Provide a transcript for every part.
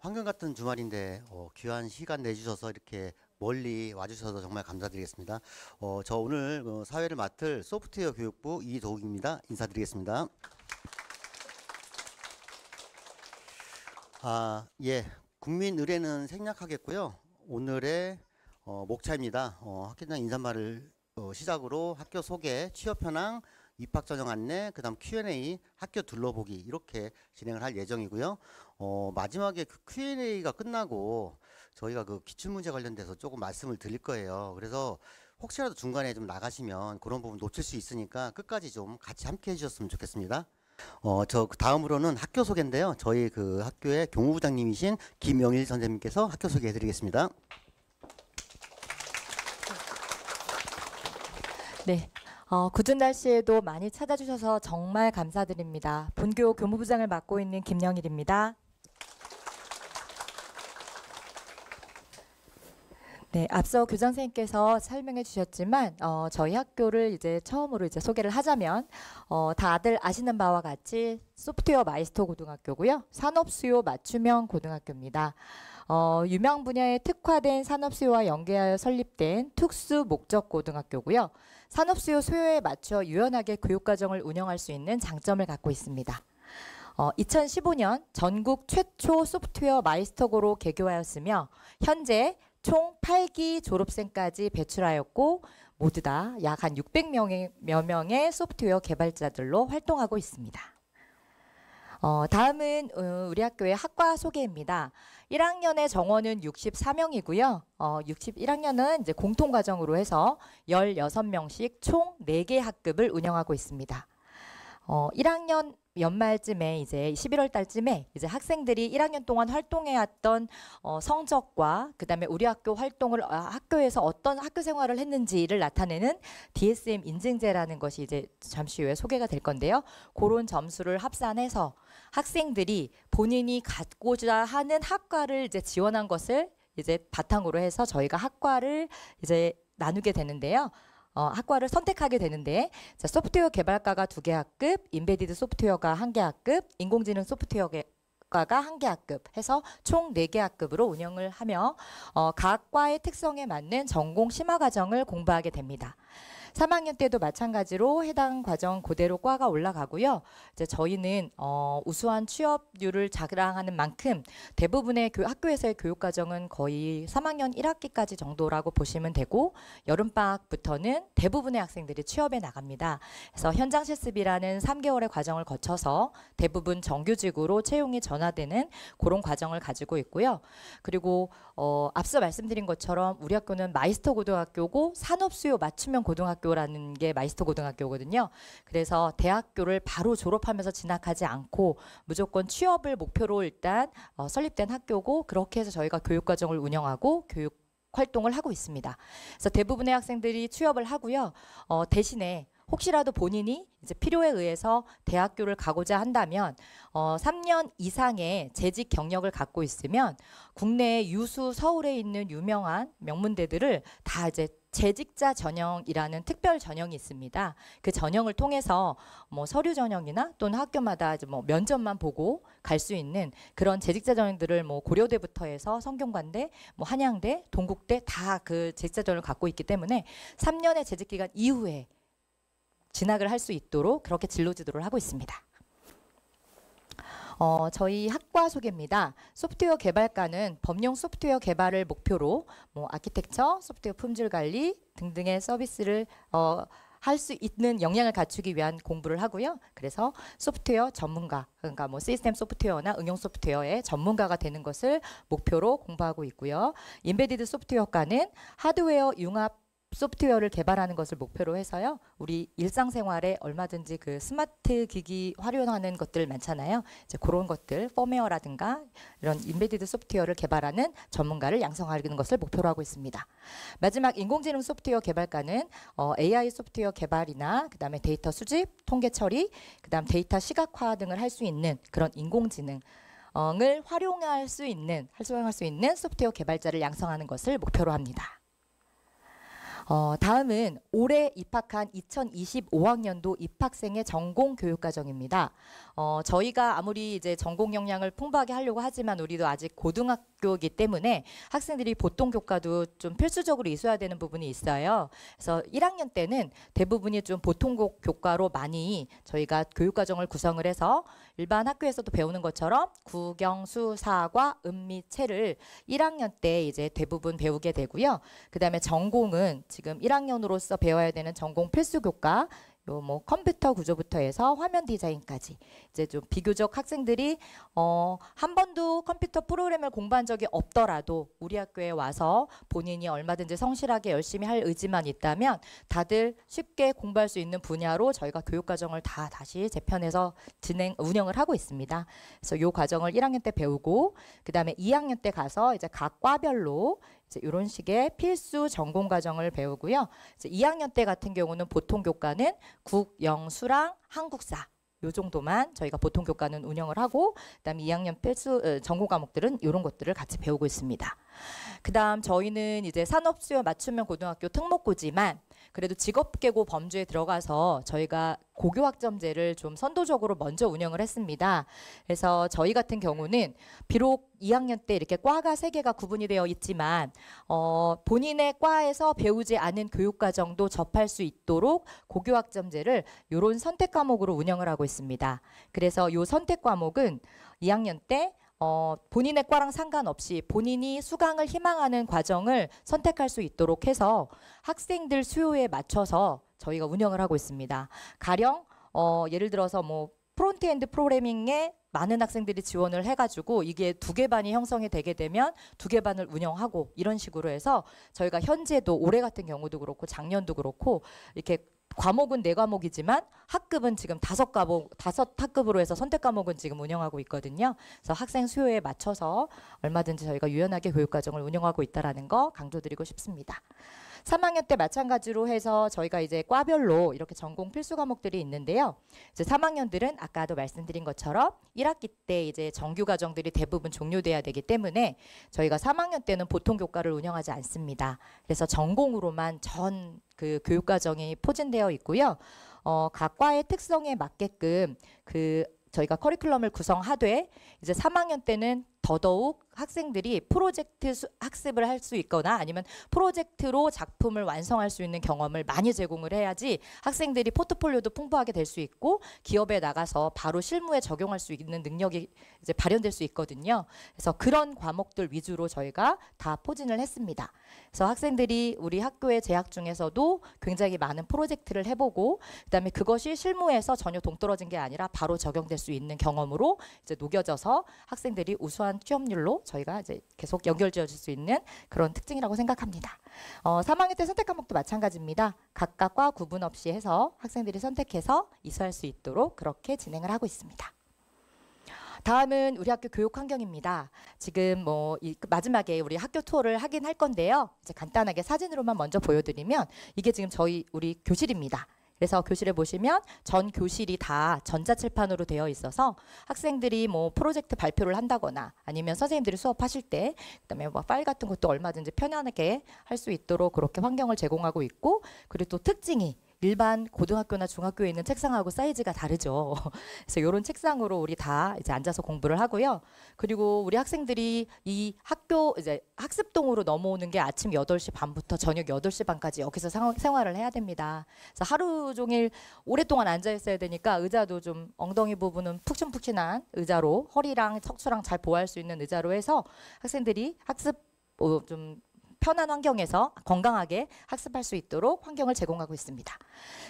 황금 같은 주말인데 귀한 시간 내주셔서 이렇게 멀리 와주셔서 정말 감사드리겠습니다. 저 오늘 사회를 맡을 소프트웨어 교육부 이도욱입니다. 인사드리겠습니다. 예, 국민 의례는 생략하겠고요. 오늘의 목차입니다. 학교장 인사말을 시작으로 학교 소개, 취업 현황, 입학 전형 안내, 그다음 Q&A, 학교 둘러보기 이렇게 진행을 할 예정이고요. 마지막에 그 Q&A가 끝나고 저희가 그 기출문제 관련돼서 조금 말씀을 드릴 거예요. 그래서 혹시라도 중간에 좀 나가시면 그런 부분 놓칠 수 있으니까 끝까지 좀 같이 함께 해주셨으면 좋겠습니다. 저 다음으로는 학교 소개인데요. 저희 그 학교의 교무부장님이신 김영일 선생님께서 학교 소개해드리겠습니다. 네. 굳은 날씨에도 많이 찾아주셔서 정말 감사드립니다. 본교 교무부장을 맡고 있는 김영일입니다. 네, 앞서 교장 선생님께서 설명해 주셨지만 저희 학교를 이제 처음으로 이제 소개를 하자면 다들 아시는 바와 같이 소프트웨어 마이스터 고등학교고요. 산업수요 맞춤형 고등학교입니다. 유명 분야에 특화된 산업수요와 연계하여 설립된 특수 목적 고등학교고요. 산업수요 수요에 맞춰 유연하게 교육과정을 운영할 수 있는 장점을 갖고 있습니다. 2015년 전국 최초 소프트웨어 마이스터고로 개교하였으며 현재 총 8기 졸업생까지 배출하였고 모두 다 약 한 600여 명의 소프트웨어 개발자들로 활동하고 있습니다. 다음은 우리 학교의 학과 소개입니다. 1학년의 정원은 64명이고요. 1학년은 이제 공통과정으로 해서 16명씩 총 4개 학급을 운영하고 있습니다. 1학년 연말쯤에 이제 11월 달쯤에 이제 학생들이 1학년 동안 활동해왔던 성적과 그다음에 우리 학교 활동을 학교에서 어떤 학교 생활을 했는지를 나타내는 DSM 인증제라는 것이 이제 잠시 후에 소개가 될 건데요. 그런 점수를 합산해서 학생들이 본인이 갖고자 하는 학과를 이제 지원한 것을 이제 바탕으로 해서 저희가 학과를 이제 나누게 되는데요. 학과를 선택하게 되는데 자, 소프트웨어 개발과가 2개 학급, 인베디드 소프트웨어가 1개 학급, 인공지능 소프트웨어과가 1개 학급 해서 총 4개 학급으로 운영을 하며 각 과의 특성에 맞는 전공 심화 과정을 공부하게 됩니다. 3학년 때도 마찬가지로 해당 과정 그대로 과가 올라가고요. 이제 저희는 우수한 취업률을 자랑하는 만큼 대부분의 학교에서의 교육 과정은 거의 3학년 1학기까지 정도라고 보시면 되고 여름방학부터는 대부분의 학생들이 취업에 나갑니다. 그래서 현장 실습이라는 3개월의 과정을 거쳐서 대부분 정규직으로 채용이 전환되는 그런 과정을 가지고 있고요. 그리고 앞서 말씀드린 것처럼 우리 학교는 마이스터 고등학교고 산업수요 맞춤형 고등학교라는 게 마이스터 고등학교거든요. 그래서 대학교를 바로 졸업하면서 진학하지 않고 무조건 취업을 목표로 일단 설립된 학교고 그렇게 해서 저희가 교육과정을 운영하고 교육 활동을 하고 있습니다. 그래서 대부분의 학생들이 취업을 하고요. 대신에 혹시라도 본인이 이제 필요에 의해서 대학교를 가고자 한다면 3년 이상의 재직 경력을 갖고 있으면 국내 유수 서울에 있는 유명한 명문대들을 다 이제 재직자 전형이라는 특별 전형이 있습니다. 그 전형을 통해서 뭐 서류 전형이나 또는 학교마다 이제 뭐 면접만 보고 갈 수 있는 그런 재직자 전형들을 뭐 고려대부터 해서 성균관대, 뭐 한양대, 동국대 다 그 재직자 전형을 갖고 있기 때문에 3년의 재직 기간 이후에 진학을 할 수 있도록 그렇게 진로 지도를 하고 있습니다. 저희 학과 소개입니다. 소프트웨어 개발과는 범용 소프트웨어 개발을 목표로 뭐 아키텍처, 소프트웨어 품질 관리 등등의 서비스를 할 수 있는 역량을 갖추기 위한 공부를 하고요. 그래서 소프트웨어 전문가, 그러니까 뭐 시스템 소프트웨어나 응용 소프트웨어의 전문가가 되는 것을 목표로 공부하고 있고요. 인베디드 소프트웨어과는 하드웨어 융합 소프트웨어를 개발하는 것을 목표로 해서요. 우리 일상생활에 얼마든지 그 스마트 기기 활용하는 것들 많잖아요. 이제 그런 것들, 펌웨어라든가 이런 인베디드 소프트웨어를 개발하는 전문가를 양성하는 것을 목표로 하고 있습니다. 마지막 인공지능 소프트웨어 개발과는 AI 소프트웨어 개발이나 그다음에 데이터 수집, 통계 처리, 그다음 데이터 시각화 등을 할 수 있는 그런 인공지능 을 활용할 수 있는 소프트웨어 개발자를 양성하는 것을 목표로 합니다. 다음은 올해 입학한 2025학년도 입학생의 전공 교육과정입니다. 저희가 아무리 이제 전공 역량을 풍부하게 하려고 하지만 우리도 아직 고등학교이기 때문에 학생들이 보통 교과도 좀 필수적으로 있어야 되는 부분이 있어요. 그래서 1학년 때는 대부분이 좀 보통 교과로 많이 저희가 교육과정을 구성을 해서 일반 학교에서도 배우는 것처럼 국영, 수, 사과, 미, 체를 1학년 때 이제 대부분 배우게 되고요. 그다음에 전공은 지금 1학년으로서 배워야 되는 전공 필수 교과 요 뭐 컴퓨터 구조부터 해서 화면 디자인까지 이제 좀 비교적 학생들이 한 번도 컴퓨터 프로그램을 공부한 적이 없더라도 우리 학교에 와서 본인이 얼마든지 성실하게 열심히 할 의지만 있다면 다들 쉽게 공부할 수 있는 분야로 저희가 교육과정을 다 다시 재편해서 운영을 하고 있습니다. 그래서 요 과정을 1학년 때 배우고 그 다음에 2학년 때 가서 이제 각 과별로 이제 이런 식의 필수 전공 과정을 배우고요. 이제 2학년 때 같은 경우는 보통 교과는 국, 영, 수랑 한국사 요 정도만 저희가 보통 교과는 운영을 하고 그다음에 2학년 필수 전공 과목들은 이런 것들을 같이 배우고 있습니다. 그다음 저희는 이제 산업수요 맞춤형 고등학교 특목고지만 그래도 직업계고 범주에 들어가서 저희가 고교학점제를 좀 선도적으로 먼저 운영을 했습니다. 그래서 저희 같은 경우는 비록 2학년 때 이렇게 과가 3개가 구분이 되어 있지만 본인의 과에서 배우지 않은 교육과정도 접할 수 있도록 고교학점제를 이런 선택 과목으로 운영을 하고 있습니다. 그래서 이 선택 과목은 2학년 때 본인의 과랑 상관없이 본인이 수강을 희망하는 과정을 선택할 수 있도록 해서 학생들 수요에 맞춰서 저희가 운영을 하고 있습니다. 가령 예를 들어서 뭐 프론트엔드 프로그래밍에 많은 학생들이 지원을 해가지고 이게 2개 반이 형성이 되게 되면 2개 반을 운영하고 이런 식으로 해서 저희가 현재도 올해 같은 경우도 그렇고 작년도 그렇고 이렇게 과목은 4과목이지만 학급은 지금 5학급으로 해서 선택 과목은 지금 운영하고 있거든요. 그래서 학생 수요에 맞춰서 얼마든지 저희가 유연하게 교육과정을 운영하고 있다는 거 강조드리고 싶습니다. 3학년 때 마찬가지로 해서 저희가 이제 과별로 이렇게 전공 필수 과목들이 있는데요. 이제 3학년들은 아까도 말씀드린 것처럼 1학기 때 이제 정규 과정들이 대부분 종료돼야 되기 때문에 저희가 3학년 때는 보통 교과를 운영하지 않습니다. 그래서 전공으로만 전 그 교육과정이 포진되어 있고요. 각 과의 특성에 맞게끔 저희가 커리큘럼을 구성하되 이제 3학년 때는 더더욱 학생들이 프로젝트 학습을 할 수 있거나 아니면 프로젝트로 작품을 완성할 수 있는 경험을 많이 제공을 해야지 학생들이 포트폴리오도 풍부하게 될 수 있고 기업에 나가서 바로 실무에 적용할 수 있는 능력이 이제 발현될 수 있거든요. 그래서 그런 과목들 위주로 저희가 다 포진을 했습니다. 그래서 학생들이 우리 학교에 재학 중에서도 굉장히 많은 프로젝트를 해보고 그다음에 그것이 실무에서 전혀 동떨어진 게 아니라 바로 적용될 수 있는 경험으로 이제 녹여져서 학생들이 우수한 취업률로 저희가 이제 계속 연결지어질 수 있는 그런 특징이라고 생각합니다. 3학년 때 선택 과목도 마찬가지입니다. 각각 과 구분 없이 해서 학생들이 선택해서 이수할 수 있도록 그렇게 진행을 하고 있습니다. 다음은 우리 학교 교육 환경입니다. 지금 마지막에 우리 학교 투어를 하긴 할 건데요. 이제 간단하게 사진으로만 먼저 보여드리면 이게 지금 우리 교실입니다. 그래서 교실에 보시면 전 교실이 다 전자칠판으로 되어 있어서 학생들이 뭐 프로젝트 발표를 한다거나 아니면 선생님들이 수업하실 때 그다음에 뭐 파일 같은 것도 얼마든지 편안하게 할 수 있도록 그렇게 환경을 제공하고 있고 그리고 또 특징이 일반 고등학교나 중학교에 있는 책상하고 사이즈가 다르죠. 그래서 이런 책상으로 우리 다 이제 앉아서 공부를 하고요. 그리고 우리 학생들이 이 학교 이제 학습동으로 넘어오는 게 아침 8시 반부터 저녁 8시 반까지 여기서 생활을 해야 됩니다. 그래서 하루 종일 오랫동안 앉아 있어야 되니까 의자도 좀 엉덩이 부분은 푹신푹신한 의자로 허리랑 척추랑 잘 보호할 수 있는 의자로 해서 학생들이 학습 좀 편한 환경에서 건강하게 학습할 수 있도록 환경을 제공하고 있습니다.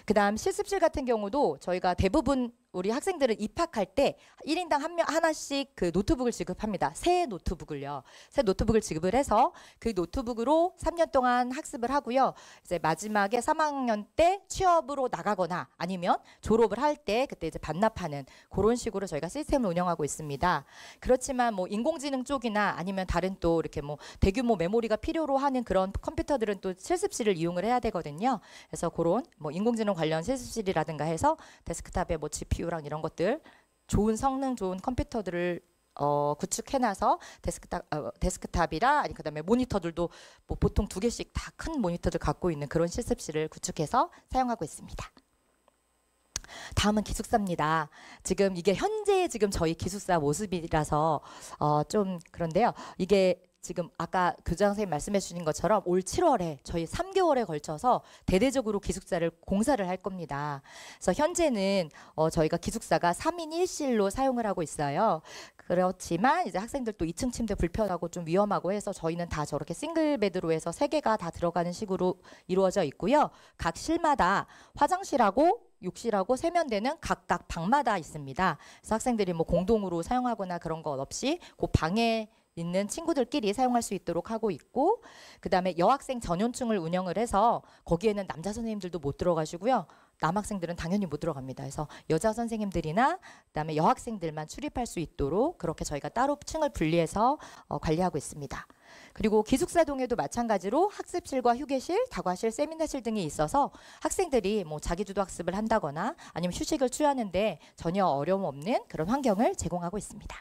그다음 실습실 같은 경우도 저희가 대부분 우리 학생들은 입학할 때 1인당 하나씩 그 노트북을 지급합니다. 새 노트북을요. 새 노트북을 지급을 해서 그 노트북으로 3년 동안 학습을 하고요. 이제 마지막에 3학년 때 취업으로 나가거나 아니면 졸업을 할 때 그때 이제 반납하는 그런 식으로 저희가 시스템을 운영하고 있습니다. 그렇지만 뭐 인공지능 쪽이나 아니면 다른 또 이렇게 뭐 대규모 메모리가 필요로 하는 그런 컴퓨터들은 또 실습실을 이용을 해야 되거든요. 그래서 그런 뭐 인공지능 관련 실습실이라든가 해서 데스크탑에 뭐 GPU랑 이런 것들 좋은 성능 좋은 컴퓨터들을 구축해놔서 데스크탑이라 아니 그다음에 모니터들도 뭐 보통 2개씩 다 큰 모니터들 갖고 있는 그런 실습실을 구축해서 사용하고 있습니다. 다음은 기숙사입니다. 지금 이게 현재 지금 저희 기숙사 모습이라서 좀 그런데요. 이게 지금 아까 교장 선생님 말씀해 주신 것처럼 올 7월에 저희 3개월에 걸쳐서 대대적으로 기숙사를 공사를 할 겁니다. 그래서 현재는 저희가 기숙사가 3인 1실로 사용을 하고 있어요. 그렇지만 이제 학생들 또 2층 침대 불편하고 좀 위험하고 해서 저희는 다 저렇게 싱글 베드로 해서 3개가 다 들어가는 식으로 이루어져 있고요. 각 실마다 화장실하고 욕실하고 세면대는 각각 방마다 있습니다. 그래서 학생들이 뭐 공동으로 사용하거나 그런 것 없이 그 방에 있는 친구들끼리 사용할 수 있도록 하고 있고, 그 다음에 여학생 전용층을 운영을 해서 거기에는 남자 선생님들도 못 들어가시고요. 남학생들은 당연히 못 들어갑니다. 그래서 여자 선생님들이나 그다음에 여학생들만 출입할 수 있도록 그렇게 저희가 따로 층을 분리해서 관리하고 있습니다. 그리고 기숙사 동에도 마찬가지로 학습실과 휴게실, 다과실, 세미나실 등이 있어서 학생들이 뭐 자기주도 학습을 한다거나 아니면 휴식을 취하는데 전혀 어려움 없는 그런 환경을 제공하고 있습니다.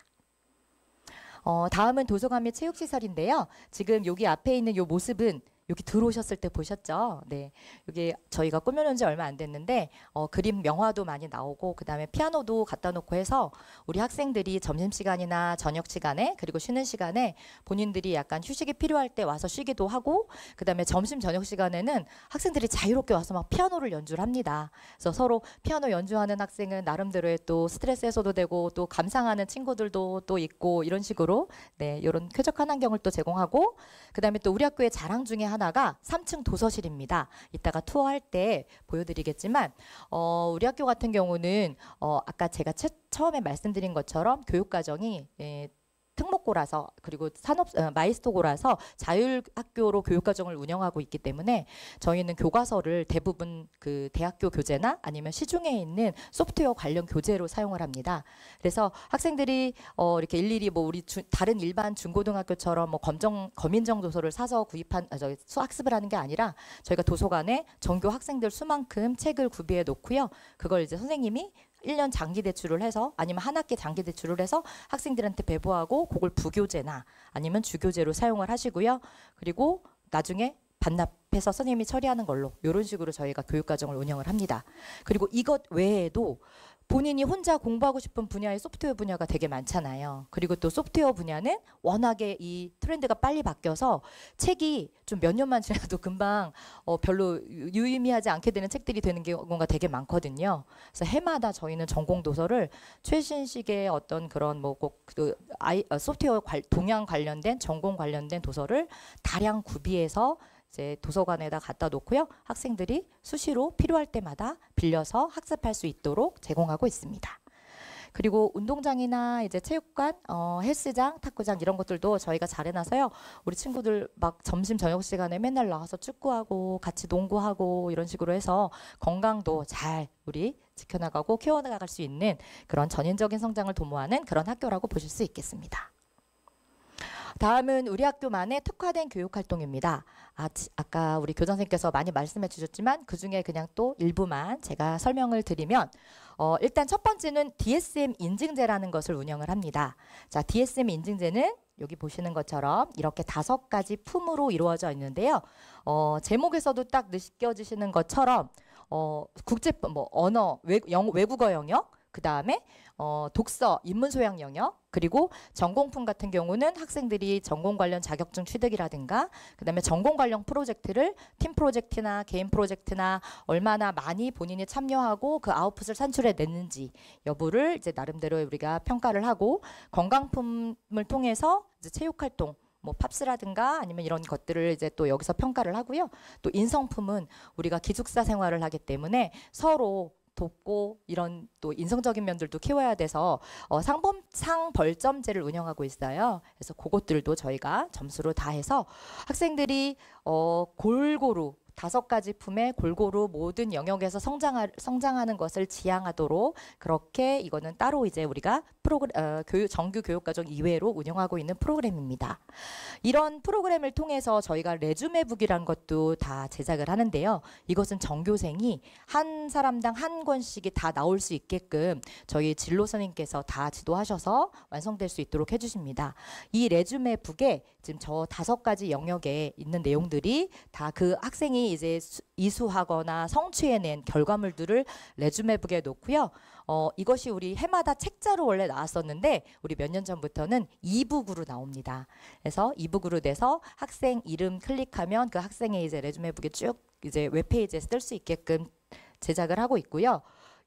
다음은 도서관 및 체육시설인데요. 지금 여기 앞에 있는 이 모습은 여기 들어오셨을 때 보셨죠? 네, 여기 저희가 꾸며놓은 지 얼마 안 됐는데 그림 명화도 많이 나오고 그 다음에 피아노도 갖다 놓고 해서 우리 학생들이 점심시간이나 저녁시간에 그리고 쉬는 시간에 본인들이 약간 휴식이 필요할 때 와서 쉬기도 하고, 그 다음에 점심 저녁 시간에는 학생들이 자유롭게 와서 막 피아노를 연주를 합니다. 그래서 서로 피아노 연주하는 학생은 나름대로의 또 스트레스 해소도 되고 또 감상하는 친구들도 또 있고 이런 식으로 네, 이런 쾌적한 환경을 또 제공하고, 그 다음에 또 우리 학교의 자랑 중에 하나가 3층 도서실입니다. 이따가 투어할 때 보여드리겠지만 우리 학교 같은 경우는 아까 제가 처음에 말씀드린 것처럼 교육과정이 특목고라서 그리고 마이스터고라서 자율학교로 교육과정을 운영하고 있기 때문에 저희는 교과서를 대부분 그 대학교 교재나 아니면 시중에 있는 소프트웨어 관련 교재로 사용을 합니다. 그래서 학생들이 이렇게 일일이 뭐 우리 다른 일반 중고등학교처럼 뭐 검인정 도서를 사서 학습을 하는 게 아니라 저희가 도서관에 전교 학생들 수만큼 책을 구비해 놓고요. 그걸 이제 선생님이 1년 장기 대출을 해서 아니면 한 학기 장기 대출을 해서 학생들한테 배부하고 그걸 부교재나 아니면 주교재로 사용을 하시고요. 그리고 나중에 반납해서 선생님이 처리하는 걸로 이런 식으로 저희가 교육과정을 운영을 합니다. 그리고 이것 외에도 본인이 혼자 공부하고 싶은 분야의 소프트웨어 분야가 되게 많잖아요. 그리고 또 소프트웨어 분야는 워낙에 이 트렌드가 빨리 바뀌어서 책이 좀 몇 년만 지나도 금방 별로 유의미하지 않게 되는 책들이 되는 경우가 되게 많거든요. 그래서 해마다 저희는 전공 도서를 최신식의 어떤 그런 뭐 꼭 소프트웨어 동향 관련된 전공 관련된 도서를 다량 구비해서 이제 도서관에다 갖다 놓고요. 학생들이 수시로 필요할 때마다 빌려서 학습할 수 있도록 제공하고 있습니다. 그리고 운동장이나 이제 체육관, 헬스장, 탁구장 이런 것들도 저희가 잘 해놔서요. 우리 친구들 막 점심 저녁 시간에 맨날 나와서 축구하고 같이 농구하고 이런 식으로 해서 건강도 잘 우리 지켜나가고 키워나갈 수 있는 그런 전인적인 성장을 도모하는 그런 학교라고 보실 수 있겠습니다. 다음은 우리 학교만의 특화된 교육활동입니다. 아까 우리 교장 선생님께서 많이 말씀해 주셨지만 그중에 그냥 또 일부만 제가 설명을 드리면 일단 첫 번째는 DSM 인증제라는 것을 운영을 합니다. 자, DSM 인증제는 여기 보시는 것처럼 이렇게 5가지 품으로 이루어져 있는데요. 제목에서도 딱 느껴지시는 것처럼 국제법, 뭐 언어, 외국어 영역, 그 다음에 독서, 인문소양 영역, 그리고 전공품 같은 경우는 학생들이 전공 관련 자격증 취득이라든가 그 다음에 전공 관련 프로젝트를 팀 프로젝트나 개인 프로젝트나 얼마나 많이 본인이 참여하고 그 아웃풋을 산출해 냈는지 여부를 이제 나름대로 우리가 평가를 하고, 건강품을 통해서 이제 체육활동 뭐 팝스라든가 아니면 이런 것들을 이제 또 여기서 평가를 하고요. 또 인성품은 우리가 기숙사 생활을 하기 때문에 서로 돕고 이런 또 인성적인 면들도 키워야 돼서 상벌점제를 운영하고 있어요. 그래서 그것들도 저희가 점수로 다 해서 학생들이 골고루 5가지 품에 골고루 모든 영역에서 성장하는 것을 지향하도록 그렇게 이거는 따로 이제 우리가 정규 교육과정 이외로 운영하고 있는 프로그램입니다. 이런 프로그램을 통해서 저희가 레주메북이라는 것도 다 제작을 하는데요. 이것은 전교생이 한 사람당 한 권씩이 다 나올 수 있게끔 저희 진로 선생님께서 다 지도하셔서 완성될 수 있도록 해주십니다. 이 레주메북에 지금 저 5가지 영역에 있는 내용들이 다 그 학생이 이제 이수하거나 성취해낸 결과물들을 레주메북에 놓고요. 이것이 우리 해마다 책자로 원래 나왔었는데 우리 몇 년 전부터는 이북으로 나옵니다. 그래서 이북으로 돼서 학생 이름 클릭하면 그 학생의 이제 레주메북에 쭉 이제 웹페이지에 쓸 수 있게끔 제작을 하고 있고요.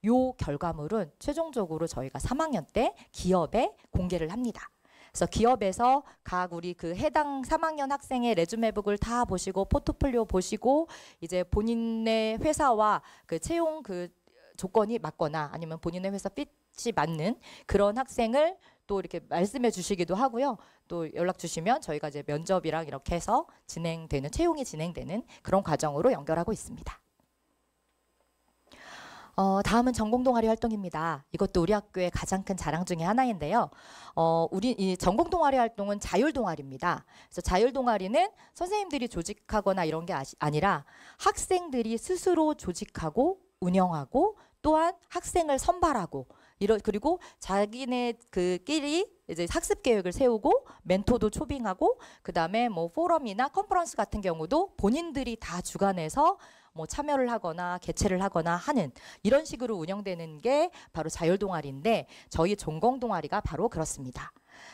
요 결과물은 최종적으로 저희가 3학년 때 기업에 공개를 합니다. 그래서 기업에서 각 우리 그 해당 3학년 학생의 레주메북을 다 보시고 포트폴리오 보시고 이제 본인의 회사와 그 채용 그 조건이 맞거나 아니면 본인의 회사 핏이 맞는 그런 학생을 또 이렇게 말씀해 주시기도 하고요. 또 연락 주시면 저희가 이제 면접이랑 이렇게 해서 채용이 진행되는 그런 과정으로 연결하고 있습니다. 다음은 전공동아리 활동입니다. 이것도 우리 학교의 가장 큰 자랑 중에 하나인데요. 우리 이 전공동아리 활동은 자율동아리입니다. 그래서 자율동아리는 선생님들이 조직하거나 이런 게 아니라 학생들이 스스로 조직하고 운영하고 또한 학생을 선발하고 그리고 자기네 그끼리 이제 학습 계획을 세우고 멘토도 초빙하고 그다음에 뭐 포럼이나 컨퍼런스 같은 경우도 본인들이 다 주관해서 뭐 참여를 하거나 개최를 하거나 하는 이런 식으로 운영되는 게 바로 자율동아리인데 저희 전공동아리가 바로 그렇습니다.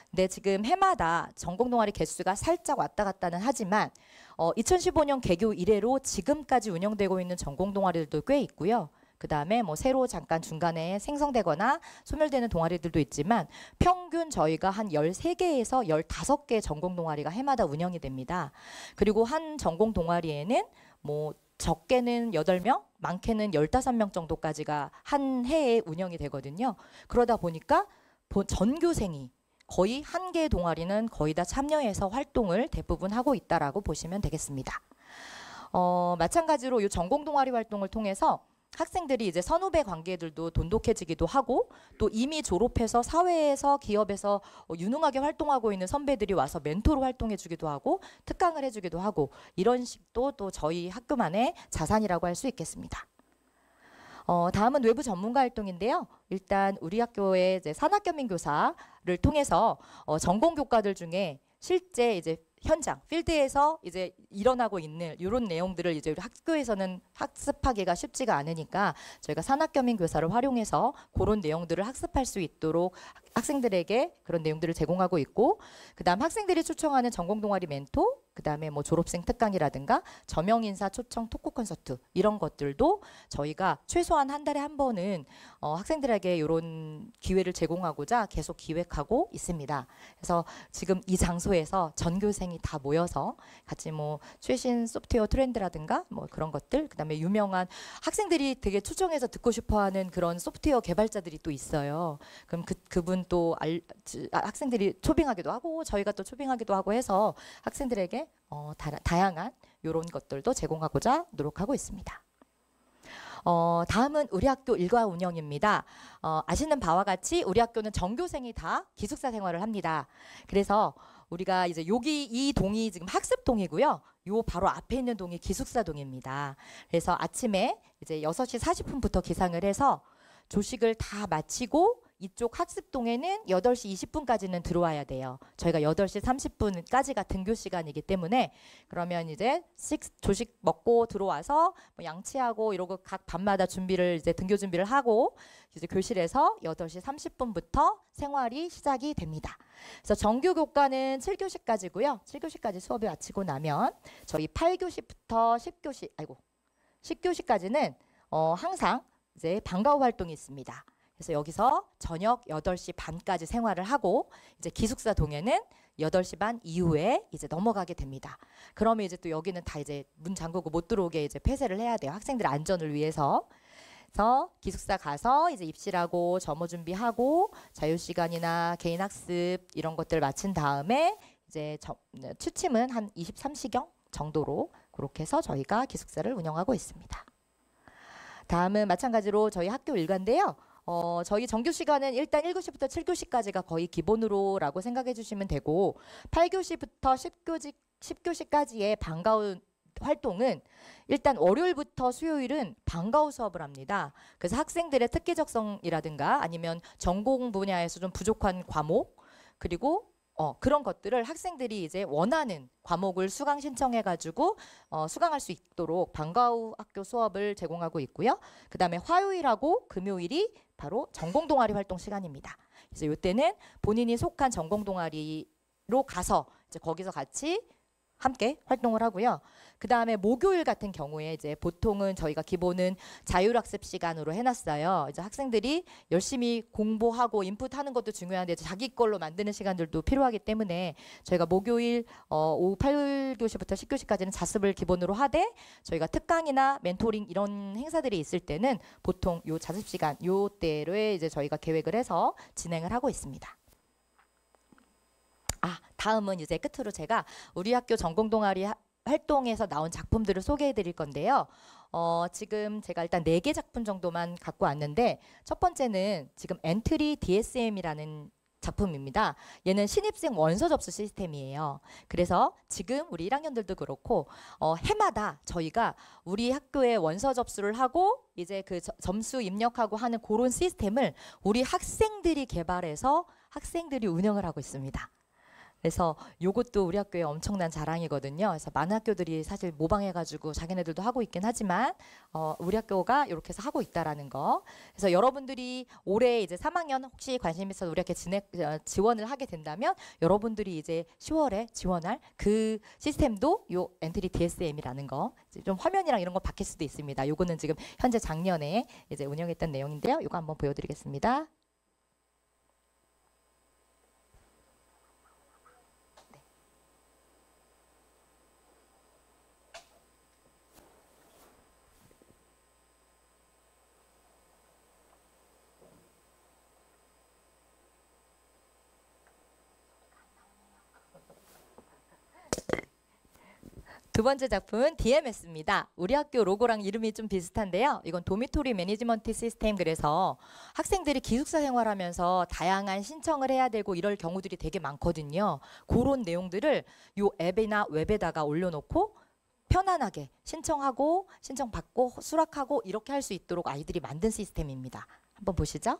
근데 지금 해마다 전공동아리 개수가 살짝 왔다 갔다는 하지만 2015년 개교 이래로 지금까지 운영되고 있는 전공동아리들도 꽤 있고요. 그 다음에 뭐 새로 잠깐 중간에 생성되거나 소멸되는 동아리들도 있지만 평균 저희가 한 13개에서 15개 전공 동아리가 해마다 운영이 됩니다. 그리고 한 전공 동아리에는 뭐 적게는 8명, 많게는 15명 정도까지가 한 해에 운영이 되거든요. 그러다 보니까 전교생이 거의 한 개의 동아리는 거의 다 참여해서 활동을 대부분 하고 있다라고 보시면 되겠습니다. 마찬가지로 이 전공 동아리 활동을 통해서 학생들이 이제 선후배 관계들도 돈독해지기도 하고 또 이미 졸업해서 사회에서 기업에서 유능하게 활동하고 있는 선배들이 와서 멘토로 활동해주기도 하고 특강을 해주기도 하고 이런 식도 또 저희 학교만의 자산이라고 할 수 있겠습니다. 다음은 외부 전문가 활동인데요. 일단 우리 학교의 이제 산학겸민 교사를 통해서 전공 교과들 중에 실제 이제 현장, 필드에서 이제 일어나고 있는 이런 내용들을 이제 우리 학교에서는 학습하기가 쉽지가 않으니까 저희가 산학겸민 교사를 활용해서 그런 내용들을 학습할 수 있도록 학생들에게 그런 내용들을 제공하고 있고 그다음 학생들이 초청하는 전공동아리 멘토 그다음에 뭐 졸업생 특강이라든가 저명인사 초청 토크 콘서트 이런 것들도 저희가 최소한 한 달에 한 번은 학생들에게 이런 기회를 제공하고자 계속 기획하고 있습니다. 그래서 지금 이 장소에서 전교생이 다 모여서 같이 뭐 최신 소프트웨어 트렌드라든가 뭐 그런 것들 그다음에 유명한 학생들이 되게 초청해서 듣고 싶어하는 그런 소프트웨어 개발자들이 또 있어요. 그럼 그분 또 학생들이 초빙하기도 하고 저희가 또 초빙하기도 하고 해서 학생들에게 다양한 이런 것들도 제공하고자 노력하고 있습니다. 다음은 우리 학교 일과 운영입니다. 아시는 바와 같이 우리 학교는 전교생이 다 기숙사 생활을 합니다. 그래서 우리가 이제 여기 이 동이 지금 학습동이고요. 요 바로 앞에 있는 동이 기숙사 동입니다. 그래서 아침에 이제 6시 40분부터 기상을 해서 조식을 다 마치고 이쪽 학습동에는 8시 20분까지는 들어와야 돼요. 저희가 8시 30분까지가 등교 시간이기 때문에 그러면 이제 조식 먹고 들어와서 뭐 양치하고 이러고 각 반마다 준비를 이제 등교 준비를 하고 이제 교실에서 8시 30분부터 생활이 시작이 됩니다. 그래서 정규 교과는 7교시까지고요. 7교시까지 수업이 마치고 나면 저희 8교시부터 10교시까지는 항상 이제 방과 후 활동이 있습니다. 그래서 여기서 저녁 8시 반까지 생활을 하고 이제 기숙사 동에는 8시 반 이후에 이제 넘어가게 됩니다. 그러면 이제 또 여기는 다 이제 문 잠그고 못 들어오게 이제 폐쇄를 해야 돼요. 학생들 안전을 위해서. 그래서 기숙사 가서 이제 입실하고 점호 준비하고 자유 시간이나 개인 학습 이런 것들 마친 다음에 이제 취침은 한 23시경 정도로 그렇게 해서 저희가 기숙사를 운영하고 있습니다. 다음은 마찬가지로 저희 학교 일과인데요. 저희 정규 시간은 일단 1교시부터 7교시까지가 거의 기본으로라고 생각해 주시면 되고 8교시부터 10교시까지의 방과 후 활동은 일단 월요일부터 수요일은 방과 후 수업을 합니다. 그래서 학생들의 특기적성이라든가 아니면 전공 분야에서 좀 부족한 과목 그리고 그런 것들을 학생들이 이제 원하는 과목을 수강 신청해 가지고 수강할 수 있도록 방과 후 학교 수업을 제공하고 있고요. 그다음에 화요일하고 금요일이 바로 전공 동아리 활동 시간입니다. 그래서 이때는 본인이 속한 전공 동아리로 가서 이제 거기서 같이 함께 활동을 하고요. 그 다음에 목요일 같은 경우에 이제 보통은 저희가 기본은 자율학습 시간으로 해놨어요. 이제 학생들이 열심히 공부하고 인풋하는 것도 중요한데 자기 걸로 만드는 시간들도 필요하기 때문에 저희가 목요일 오후 8교시부터 10교시까지는 자습을 기본으로 하되 저희가 특강이나 멘토링 이런 행사들이 있을 때는 보통 요 자습 시간 요 때로에 이제 저희가 계획을 해서 진행을 하고 있습니다. 다음은 이제 끝으로 제가 우리 학교 전공 동아리 활동에서 나온 작품들을 소개해 드릴 건데요. 지금 제가 일단 4개 작품 정도만 갖고 왔는데 첫 번째는 지금 엔트리 DSM이라는 작품입니다. 얘는 신입생 원서 접수 시스템이에요. 그래서 지금 우리 1학년들도 그렇고 해마다 저희가 우리 학교에 원서 접수를 하고 이제 그 점수 입력하고 하는 그런 시스템을 우리 학생들이 개발해서 학생들이 운영을 하고 있습니다. 그래서 요것도 우리 학교의 엄청난 자랑이거든요. 그래서 많은 학교들이 사실 모방해가지고 자기네들도 하고 있긴 하지만 우리 학교가 이렇게 해서 하고 있다라는 거. 그래서 여러분들이 올해 이제 3학년 혹시 관심 있어서 우리 학교에 지원을 하게 된다면 여러분들이 이제 10월에 지원할 그 시스템도 요 엔트리 DSM이라는 거. 좀 화면이랑 이런 거 바뀔 수도 있습니다. 요거는 지금 현재 작년에 이제 운영했던 내용인데요. 요거 한번 보여드리겠습니다. 두 번째 작품은 DMS입니다. 우리 학교 로고랑 이름이 좀 비슷한데요. 이건 도미토리 매니지먼트 시스템. 그래서 학생들이 기숙사 생활하면서 다양한 신청을 해야 되고 이럴 경우들이 되게 많거든요. 그런 내용들을 요 앱이나 웹에다가 올려놓고 편안하게 신청하고 신청받고 수락하고 이렇게 할 수 있도록 아이들이 만든 시스템입니다. 한번 보시죠.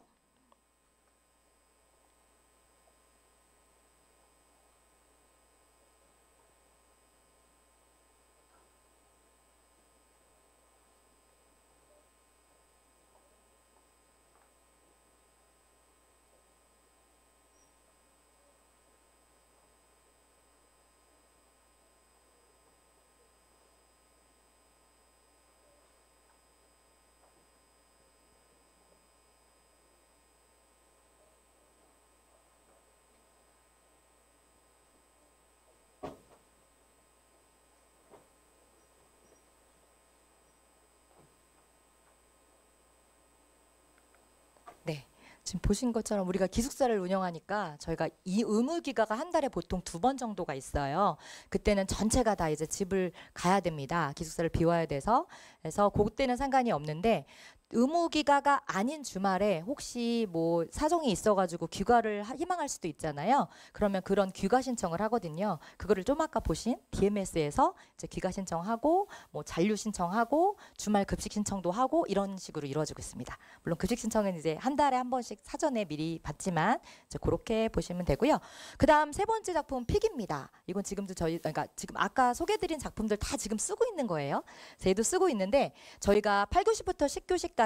네. 지금 보신 것처럼 우리가 기숙사를 운영하니까 저희가 이 의무기가가 한 달에 보통 2번 정도가 있어요. 그때는 전체가 다 이제 집을 가야 됩니다. 기숙사를 비워야 돼서. 그래서 그때는 상관이 없는데 의무기가가 아닌 주말에 혹시 뭐 사정이 있어가지고 귀가를 희망할 수도 있잖아요. 그러면 그런 귀가 신청을 하거든요. 그거를 좀 아까 보신 DMS에서 이제 귀가 신청하고 뭐 잔류 신청하고 주말 급식 신청도 하고 이런 식으로 이루어지고 있습니다. 물론 급식 신청은 이제 한 달에 한 번씩 사전에 미리 받지만 이제 그렇게 보시면 되고요. 그다음 세 번째 작품은 픽입니다. 이건 지금도 그러니까 지금 아까 소개드린 작품들 다 지금 쓰고 있는 거예요. 저희도 쓰고 있는데 저희가 8교시부터 10교시까지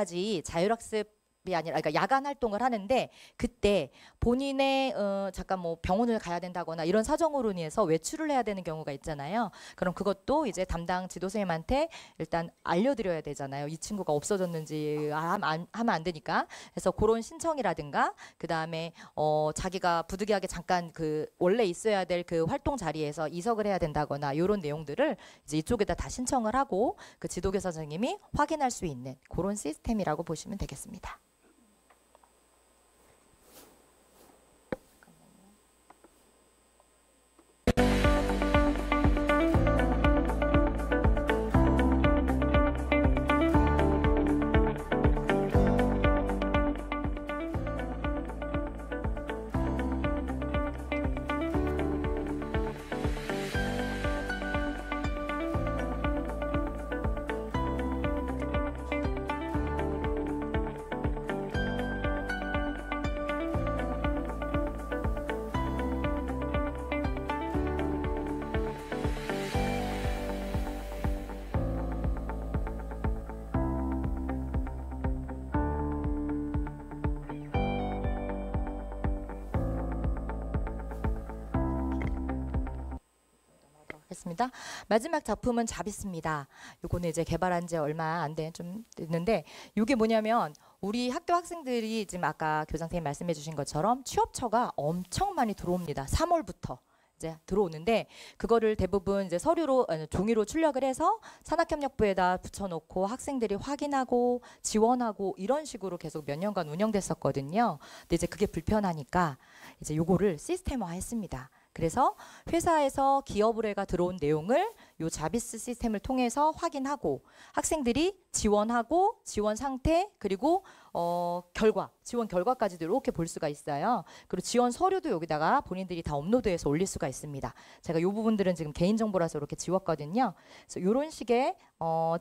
자율학습이 아니라 그러니까 야간 활동을 하는데 그때 본인의 잠깐 뭐 병원을 가야 된다거나 이런 사정으로 인해서 외출을 해야 되는 경우가 있잖아요. 그럼 그것도 이제 담당 지도선생님한테 일단 알려드려야 되잖아요. 이 친구가 없어졌는지 하면 안 되니까. 그래서 그런 신청이라든가 그 다음에 자기가 부득이하게 잠깐 그 원래 있어야 될 그 활동 자리에서 이석을 해야 된다거나 이런 내용들을 이제 이쪽에다 다 신청을 하고 그 지도교사 선생님이 확인할 수 있는 그런 시스템이라고 보시면 되겠습니다. 하겠습니다. 마지막 작품은 자비스입니다. 요거는 이제 개발한 지 얼마 안 된 좀 됐는데 이게 뭐냐면 우리 학교 학생들이 지금 아까 교장선생님 말씀해 주신 것처럼 취업처가 엄청 많이 들어옵니다. 3월부터. 이제 들어오는데 그거를 대부분 이제 서류로 종이로 출력을 해서 산학협력부에다 붙여놓고 학생들이 확인하고 지원하고 이런 식으로 계속 몇 년간 운영됐었거든요. 근데 이제 그게 불편하니까 이제 요거를 시스템화했습니다. 그래서 회사에서 기업의뢰가 들어온 내용을 요 자비스 시스템을 통해서 확인하고 학생들이 지원하고 지원 상태 그리고 지원 결과까지도 이렇게 볼 수가 있어요. 그리고 지원 서류도 여기다가 본인들이 다 업로드해서 올릴 수가 있습니다. 제가 이 부분들은 지금 개인정보라서 이렇게 지웠거든요. 그래서 이런 식의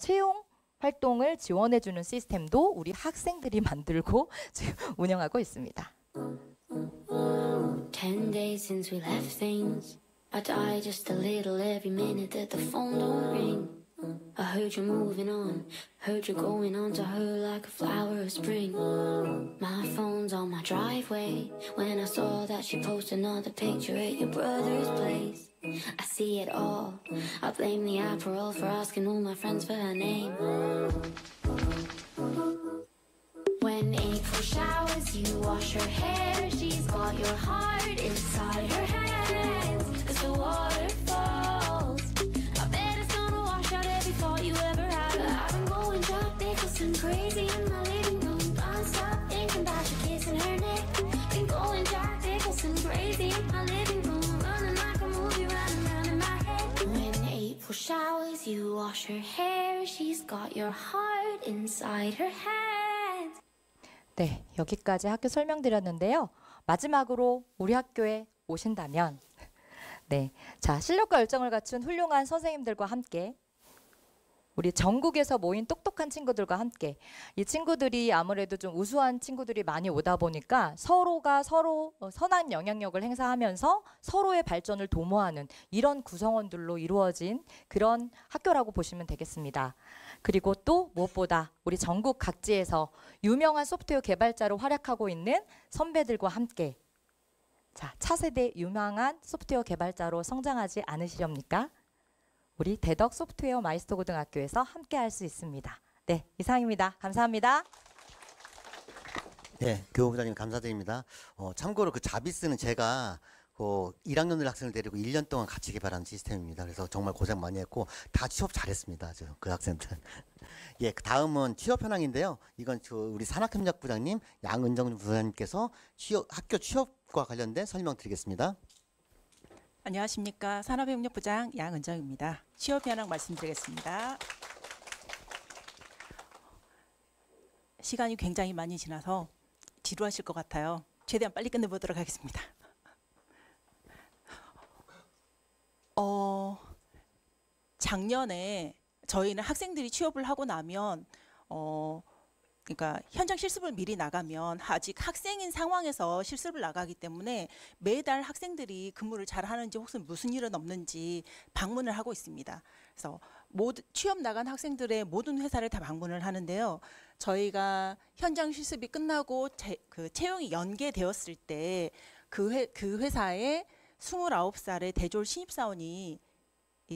채용 활동을 지원해주는 시스템도 우리 학생들이 만들고 지금 운영하고 있습니다. 10 days since we left things. I die just a little every minute that the phone don't ring. I heard you're moving on, heard you're going on to her like a flower of spring. My phone's on my driveway. When I saw that she posted another picture at your brother's place, I see it all. I blame the Aperol for asking all my friends for her name. When April showers, you wash her hair. She's got your heart inside her hands. As the water falls, I bet it's gonna wash out every thought you ever had. I've been going Jack Nicholson crazy in my living room. Can't stop thinking about you kissing her neck. Been going Jack Nicholson crazy in my living room. Running like a movie, running round in my head. When April showers, you wash her hair. She's got your heart inside her hands. 네, 여기까지 학교 설명드렸는데요. 마지막으로 우리 학교에 오신다면 네, 자 실력과 열정을 갖춘 훌륭한 선생님들과 함께 우리 전국에서 모인 똑똑한 친구들과 함께 이 친구들이 아무래도 좀 우수한 친구들이 많이 오다 보니까 서로가 서로 선한 영향력을 행사하면서 서로의 발전을 도모하는 이런 구성원들로 이루어진 그런 학교라고 보시면 되겠습니다. 그리고 또 무엇보다 우리 전국 각지에서 유명한 소프트웨어 개발자로 활약하고 있는 선배들과 함께 자, 차세대 유명한 소프트웨어 개발자로 성장하지 않으시렵니까? 우리 대덕 소프트웨어 마이스터 고등학교에서 함께 할 수 있습니다. 네, 이상입니다. 감사합니다. 네, 교부장님 감사드립니다. 참고로 그 자비스는 제가 1학년들 학생을 데리고 1년 동안 같이 개발한 시스템입니다. 그래서 정말 고생 많이 했고 다 취업 잘했습니다. 그 학생들. 예, 다음은 취업 현황인데요. 이건 우리 산학협력부장님 양은정 부장님께서 학교 취업과 관련된 설명드리겠습니다. 안녕하십니까. 산업협력부장 양은정입니다. 취업 현황 말씀드리겠습니다. 시간이 굉장히 많이 지나서 지루하실 것 같아요. 최대한 빨리 끝내보도록 하겠습니다. 작년에 저희는 학생들이 취업을 하고 나면 그러니까 현장 실습을 미리 나가면 아직 학생인 상황에서 실습을 나가기 때문에 매달 학생들이 근무를 잘 하는지 혹시 무슨 일은 없는지 방문을 하고 있습니다. 그래서 취업 나간 학생들의 모든 회사를 다 방문을 하는데요. 저희가 현장 실습이 끝나고 채용이 연계되었을 때 그 회사에 29살의 대졸 신입사원이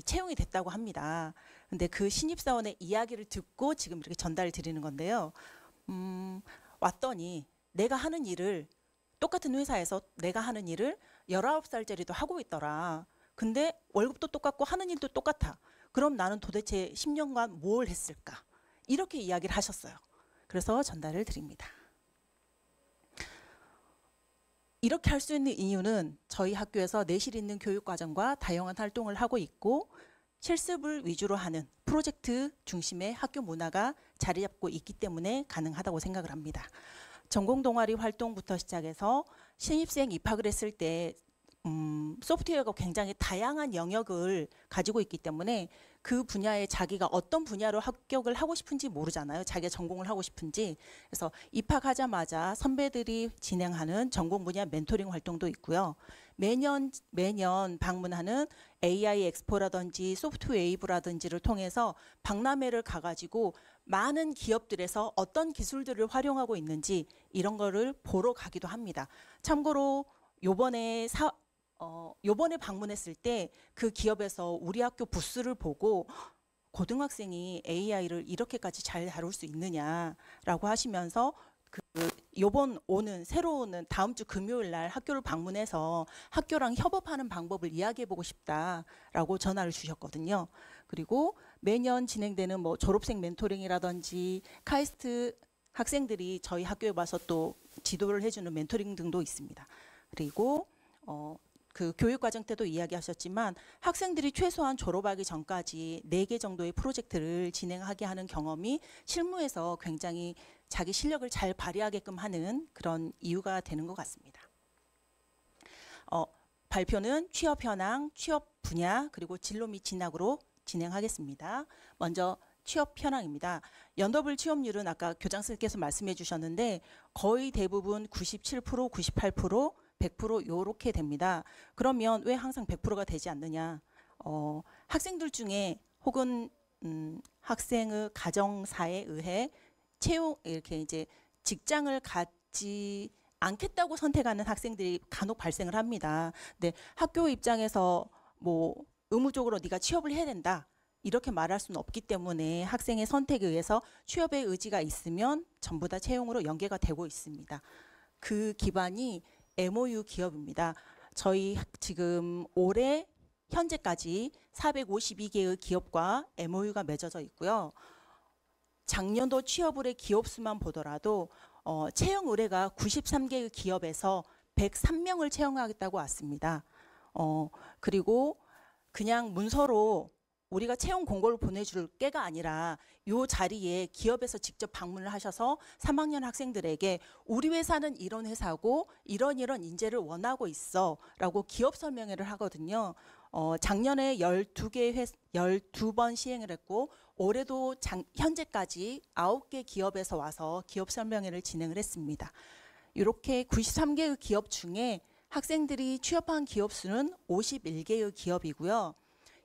채용이 됐다고 합니다. 근데 그 신입사원의 이야기를 듣고 지금 이렇게 전달을 드리는 건데요. 왔더니 내가 하는 일을 똑같은 회사에서 내가 하는 일을 19살짜리도 하고 있더라. 근데 월급도 똑같고 하는 일도 똑같아. 그럼 나는 도대체 10년간 뭘 했을까? 이렇게 이야기를 하셨어요. 그래서 전달을 드립니다. 이렇게 할 수 있는 이유는 저희 학교에서 내실 있는 교육과정과 다양한 활동을 하고 있고 실습을 위주로 하는 프로젝트 중심의 학교 문화가 자리 잡고 있기 때문에 가능하다고 생각을 합니다. 전공 동아리 활동부터 시작해서 신입생 입학을 했을 때 소프트웨어가 굉장히 다양한 영역을 가지고 있기 때문에 그 분야에 자기가 어떤 분야로 합격을 하고 싶은지 모르잖아요. 자기가 전공을 하고 싶은지. 그래서 입학하자마자 선배들이 진행하는 전공 분야 멘토링 활동도 있고요. 매년 방문하는 AI 엑스포라든지 소프트웨이브라든지를 통해서 박람회를 가가지고 많은 기업들에서 어떤 기술들을 활용하고 있는지 이런 거를 보러 가기도 합니다. 참고로 요번에 요번에 방문했을 때 그 기업에서 우리 학교 부스를 보고 고등학생이 AI를 이렇게까지 잘 다룰 수 있느냐라고 하시면서 요번 새로 오는 다음 주 금요일 날 학교를 방문해서 학교랑 협업하는 방법을 이야기해 보고 싶다라고 전화를 주셨거든요. 그리고 매년 진행되는 뭐 졸업생 멘토링이라든지 카이스트 학생들이 저희 학교에 와서 또 지도를 해주는 멘토링 등도 있습니다. 그리고 그 교육과정 때도 이야기하셨지만 학생들이 최소한 졸업하기 전까지 4개 정도의 프로젝트를 진행하게 하는 경험이 실무에서 굉장히 자기 실력을 잘 발휘하게끔 하는 그런 이유가 되는 것 같습니다. 발표는 취업 현황, 취업 분야, 그리고 진로 및 진학으로 진행하겠습니다. 먼저 취업 현황입니다. 연더블 취업률은 아까 교장선생님께서 말씀해 주셨는데 거의 대부분 97%, 98%, 100% 요렇게 됩니다. 그러면 왜 항상 100%가 되지 않느냐? 학생들 중에 혹은 학생의 가정사에 의해 이렇게 이제 직장을 갖지 않겠다고 선택하는 학생들이 간혹 발생을 합니다. 근데 학교 입장에서 뭐 의무적으로 네가 취업을 해야 된다. 이렇게 말할 수는 없기 때문에 학생의 선택에 의해서 취업의 의지가 있으면 전부 다 채용으로 연계가 되고 있습니다. 그 기반이 MOU 기업입니다. 저희 지금 올해 현재까지 452개의 기업과 MOU가 맺어져 있고요. 작년도 취업 의뢰 기업 수만 보더라도 채용 의뢰가 93개의 기업에서 103명을 채용하겠다고 왔습니다. 그리고 그냥 문서로 우리가 채용 공고를 보내줄 게가 아니라 이 자리에 기업에서 직접 방문을 하셔서 3학년 학생들에게 우리 회사는 이런 회사고 이런 인재를 원하고 있어 라고 기업 설명회를 하거든요. 작년에 12번 시행을 했고 올해도 현재까지 9개 기업에서 와서 기업 설명회를 진행을 했습니다. 이렇게 93개의 기업 중에 학생들이 취업한 기업 수는 51개의 기업이고요.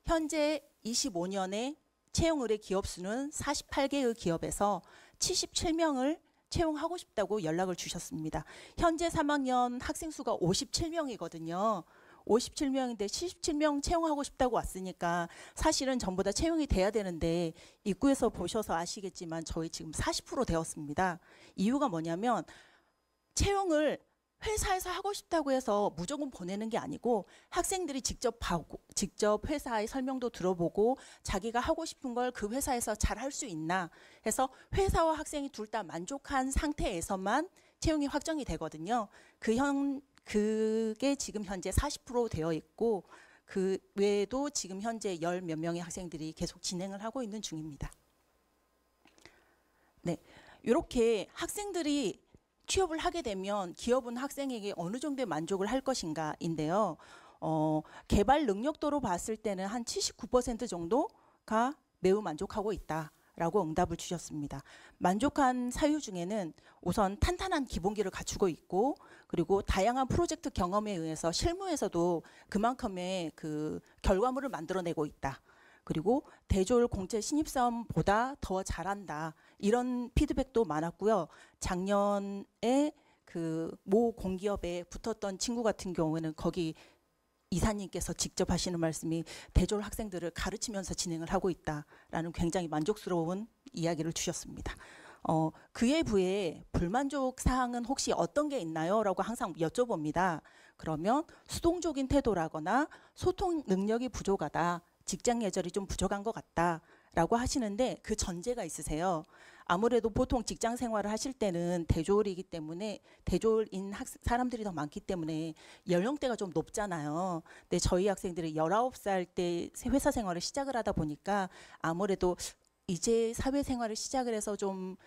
현재 25년에 채용 의뢰 기업 수는 48개의 기업에서 77명을 채용하고 싶다고 연락을 주셨습니다. 현재 3학년 학생 수가 57명이거든요. 57명인데 77명 채용하고 싶다고 왔으니까 사실은 전부 다 채용이 돼야 되는데 입구에서 보셔서 아시겠지만 저희 지금 40% 되었습니다. 이유가 뭐냐면 채용을 회사에서 하고 싶다고 해서 무조건 보내는 게 아니고 학생들이 직접 회사의 설명도 들어보고 자기가 하고 싶은 걸 그 회사에서 잘 할 수 있나 해서 회사와 학생이 둘 다 만족한 상태에서만 채용이 확정이 되거든요. 그게 지금 현재 40% 되어 있고 그 외에도 지금 현재 10몇 명의 학생들이 계속 진행을 하고 있는 중입니다. 네, 이렇게 학생들이 취업을 하게 되면 기업은 학생에게 어느 정도의 만족을 할 것인가인데요. 개발 능력도로 봤을 때는 한 79% 정도가 매우 만족하고 있다라고 응답을 주셨습니다. 만족한 사유 중에는 우선 탄탄한 기본기를 갖추고 있고 그리고 다양한 프로젝트 경험에 의해서 실무에서도 그만큼의 그 결과물을 만들어내고 있다. 그리고 대졸 공채 신입사원보다 더 잘한다. 이런 피드백도 많았고요. 작년에 그 모 공기업에 붙었던 친구 같은 경우에는 거기 이사님께서 직접 하시는 말씀이 대졸 학생들을 가르치면서 진행을 하고 있다라는 굉장히 만족스러운 이야기를 주셨습니다. 그에 비해 불만족 사항은 혹시 어떤 게 있나요? 라고 항상 여쭤봅니다. 그러면 수동적인 태도라거나 소통 능력이 부족하다. 직장 예절이 좀 부족한 것 같다라고 하시는데 그 전제가 있으세요. 아무래도 보통 직장 생활을 하실 때는 대졸이기 때문에 대졸인 사람들이 더 많기 때문에 연령대가 좀 높잖아요. 근데 저희 학생들이 19살 때 회사 생활을 시작을 하다 보니까 아무래도 이제 사회생활을 시작을 해서 좀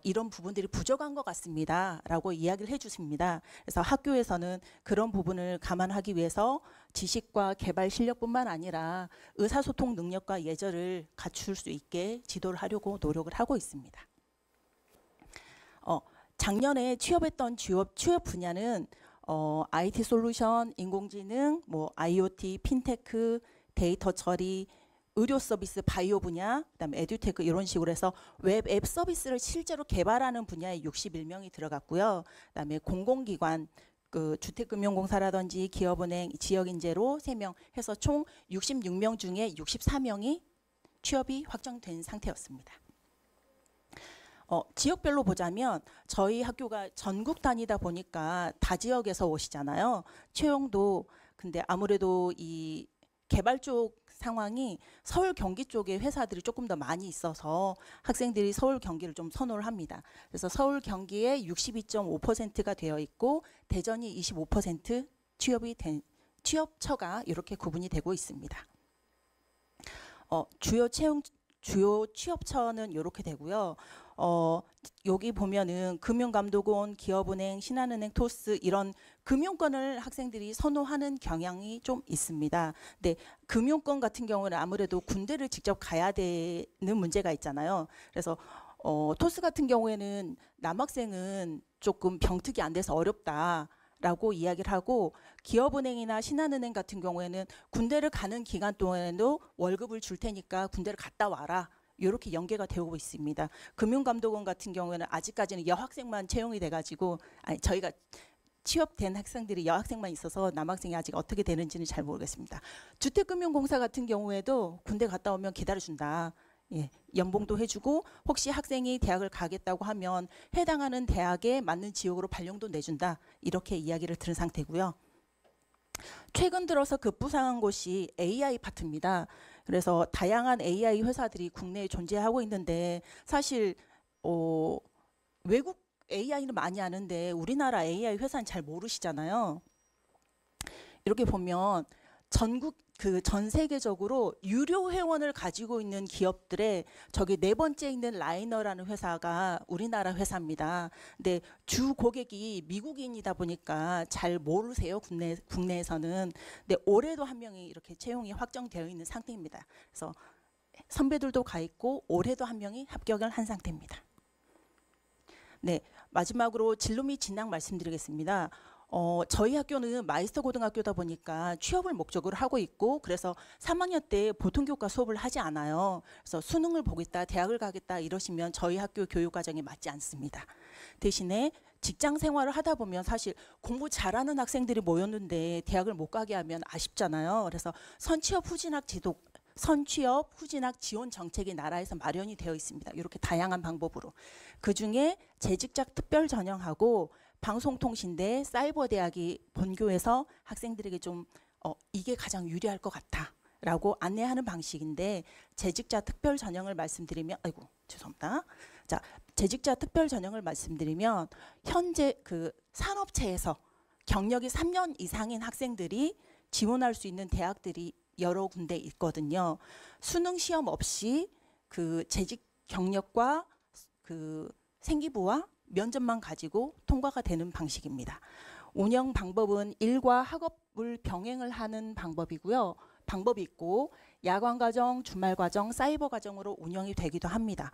이런 부분들이 부족한 것 같습니다 라고 이야기를 해주십니다. 그래서 학교에서는 그런 부분을 감안하기 위해서 지식과 개발 실력뿐만 아니라 의사소통 능력과 예절을 갖출 수 있게 지도를 하려고 노력을 하고 있습니다. 작년에 취업했던 취업 분야는 IT 솔루션, 인공지능, 뭐 IoT, 핀테크, 데이터 처리, 의료 서비스, 바이오 분야, 그다음에 에듀테크 이런 식으로 해서 웹 앱 서비스를 실제로 개발하는 분야에 61명이 들어갔고요. 그다음에 공공기관, 그 주택금융공사라든지 기업은행, 지역인재로 3명 해서 총 66명 중에 64명이 취업이 확정된 상태였습니다. 지역별로 보자면 저희 학교가 전국 단위다 보니까 다 지역에서 오시잖아요. 채용도 근데 아무래도 이 개발 쪽 상황이 서울 경기 쪽에 회사들이 조금 더 많이 있어서 학생들이 서울 경기를 좀 선호를 합니다. 그래서 서울 경기에 62.5%가 되어 있고 대전이 25% 취업이 된 취업처가 이렇게 구분이 되고 있습니다. 주요 취업처는 이렇게 되고요. 여기 보면은 금융감독원, 기업은행, 신한은행, 토스 이런 금융권을 학생들이 선호하는 경향이 좀 있습니다. 근데 금융권 같은 경우는 아무래도 군대를 직접 가야 되는 문제가 있잖아요. 그래서 토스 같은 경우에는 남학생은 조금 병특이 안 돼서 어렵다라고 이야기를 하고 기업은행이나 신한은행 같은 경우에는 군대를 가는 기간 동안에도 월급을 줄 테니까 군대를 갔다 와라. 이렇게 연계가 되고 있습니다. 금융감독원 같은 경우에는 아직까지는 여학생만 채용이 돼가지고 저희가 취업된 학생들이 여학생만 있어서 남학생이 아직 어떻게 되는지는 잘 모르겠습니다. 주택금융공사 같은 경우에도 군대 갔다 오면 기다려준다. 예, 연봉도 해주고 혹시 학생이 대학을 가겠다고 하면 해당하는 대학에 맞는 지역으로 발령도 내준다. 이렇게 이야기를 들은 상태고요. 최근 들어서 급부상한 곳이 AI 파트입니다. 그래서 다양한 AI 회사들이 국내에 존재하고 있는데 사실 외국 AI는 많이 아는데 우리나라 AI 회사는 잘 모르시잖아요. 이렇게 보면 전 세계적으로 유료 회원을 가지고 있는 기업들의 저기 4번째 있는 라이너라는 회사가 우리나라 회사입니다. 근데 주 고객이 미국인이다 보니까 잘 모르세요. 국내에서는. 근데 올해도 한 명이 이렇게 채용이 확정되어 있는 상태입니다. 그래서 선배들도 가 있고 올해도 한 명이 합격을 한 상태입니다. 네, 마지막으로 진로 및 진학 말씀드리겠습니다. 저희 학교는 마이스터 고등학교다 보니까 취업을 목적으로 하고 있고 그래서 3학년 때 보통교과 수업을 하지 않아요. 그래서 수능을 보겠다, 대학을 가겠다 이러시면 저희 학교 교육과정에 맞지 않습니다. 대신에 직장 생활을 하다 보면 사실 공부 잘하는 학생들이 모였는데 대학을 못 가게 하면 아쉽잖아요. 그래서 선취업 후진학 지원 정책이 나라에서 마련이 되어 있습니다. 이렇게 다양한 방법으로. 그중에 재직자 특별 전형하고 방송통신대, 사이버대학이 본교에서 학생들에게 좀 이게 가장 유리할 것 같다라고 안내하는 방식인데 재직자 특별 전형을 말씀드리면 죄송합니다. 자, 재직자 특별 전형을 말씀드리면 현재 그 산업체에서 경력이 3년 이상인 학생들이 지원할 수 있는 대학들이 여러 군데 있거든요. 수능 시험 없이 그 재직 경력과 그 생기부와 면접만 가지고 통과가 되는 방식입니다. 운영 방법은 일과 학업을 병행을 하는 방법이 있고 야간 과정, 주말 과정, 사이버 과정으로 운영이 되기도 합니다.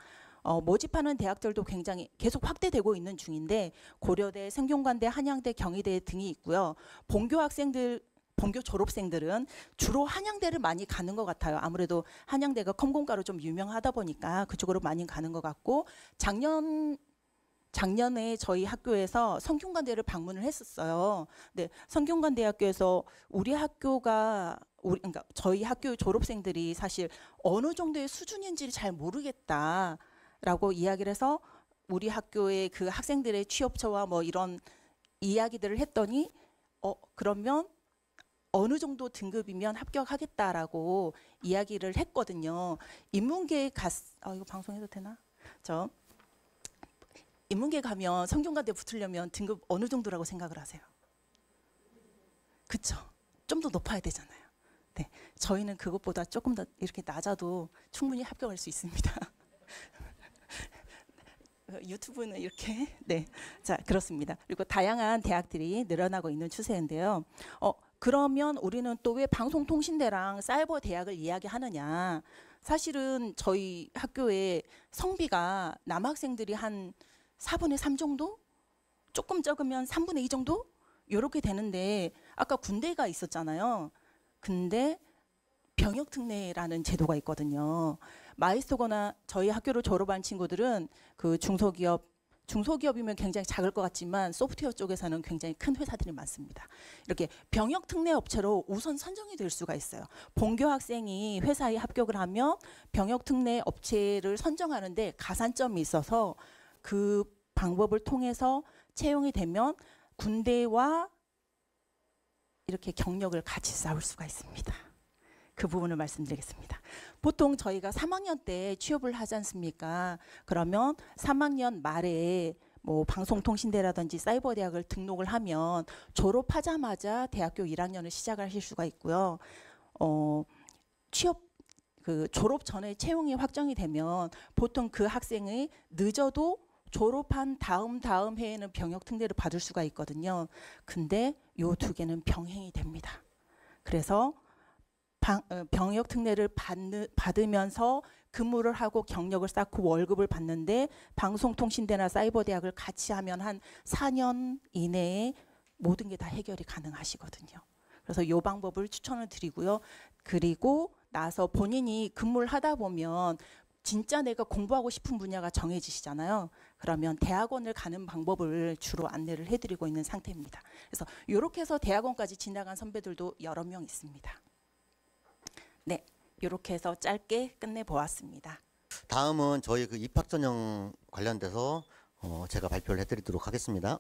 모집하는 대학들도 굉장히 계속 확대되고 있는 중인데 고려대, 성균관대, 한양대, 경희대 등이 있고요. 본교 졸업생들은 주로 한양대를 많이 가는 것 같아요. 아무래도 한양대가 컴공과로 좀 유명하다 보니까 그쪽으로 많이 가는 것 같고 작년에 저희 학교에서 성균관대를 방문을 했었어요. 근데 성균관대학교에서 그러니까 저희 학교 졸업생들이 사실 어느 정도의 수준인지를 잘 모르겠다라고 이야기를 해서 우리 학교의 그 학생들의 취업처와 뭐 이런 이야기들을 했더니 그러면 어느 정도 등급이면 합격하겠다라고 이야기를 했거든요. 인문계에 이거 방송해도 되나? 인문계 가면 성균관대 붙으려면 등급 어느 정도라고 생각을 하세요? 그쵸? 좀 더 높아야 되잖아요. 네, 저희는 그것보다 조금 더 이렇게 낮아도 충분히 합격할 수 있습니다. 유튜브는 이렇게 자 그렇습니다. 그리고 다양한 대학들이 늘어나고 있는 추세인데요. 그러면 우리는 또 왜 방송통신대랑 사이버 대학을 이야기하느냐? 사실은 저희 학교의 성비가 남학생들이 한 4분의 3 정도? 조금 적으면 3분의 2 정도? 이렇게 되는데 아까 군대가 있었잖아요. 근데 병역특례라는 제도가 있거든요. 마이스터거나 저희 학교를 졸업한 친구들은 그 중소기업 중소기업이면 굉장히 작을 것 같지만 소프트웨어 쪽에서는 굉장히 큰 회사들이 많습니다. 이렇게 병역 특례 업체로 우선 선정이 될 수가 있어요. 본교 학생이 회사에 합격을 하면 병역 특례 업체를 선정하는데 가산점이 있어서 그 방법을 통해서 채용이 되면 군대와 이렇게 경력을 같이 쌓을 수가 있습니다. 그 부분을 말씀드리겠습니다. 보통 저희가 3학년 때 취업을 하지 않습니까? 그러면 3학년 말에 뭐 방송통신대라든지 사이버대학을 등록을 하면 졸업하자마자 대학교 1학년을 시작하실 수가 있고요. 취업 그 졸업 전에 채용이 확정이 되면 보통 그 학생이 늦어도 졸업한 다음 해에는 병역 특례를 받을 수가 있거든요. 근데 요 두 개는 병행이 됩니다. 그래서 병역 특례를 받으면서 근무를 하고 경력을 쌓고 월급을 받는데 방송통신대나 사이버대학을 같이 하면 한 4년 이내에 모든 게 다 해결이 가능하시거든요. 그래서 이 방법을 추천을 드리고요. 그리고 나서 본인이 근무를 하다 보면 진짜 내가 공부하고 싶은 분야가 정해지시잖아요. 그러면 대학원을 가는 방법을 주로 안내를 해드리고 있는 상태입니다. 그래서 이렇게 해서 대학원까지 지나간 선배들도 여러 명 있습니다. 네, 이렇게 해서 짧게 끝내보았습니다. 다음은 저희 그 입학 전형 관련돼서 제가 발표를 해드리도록 하겠습니다.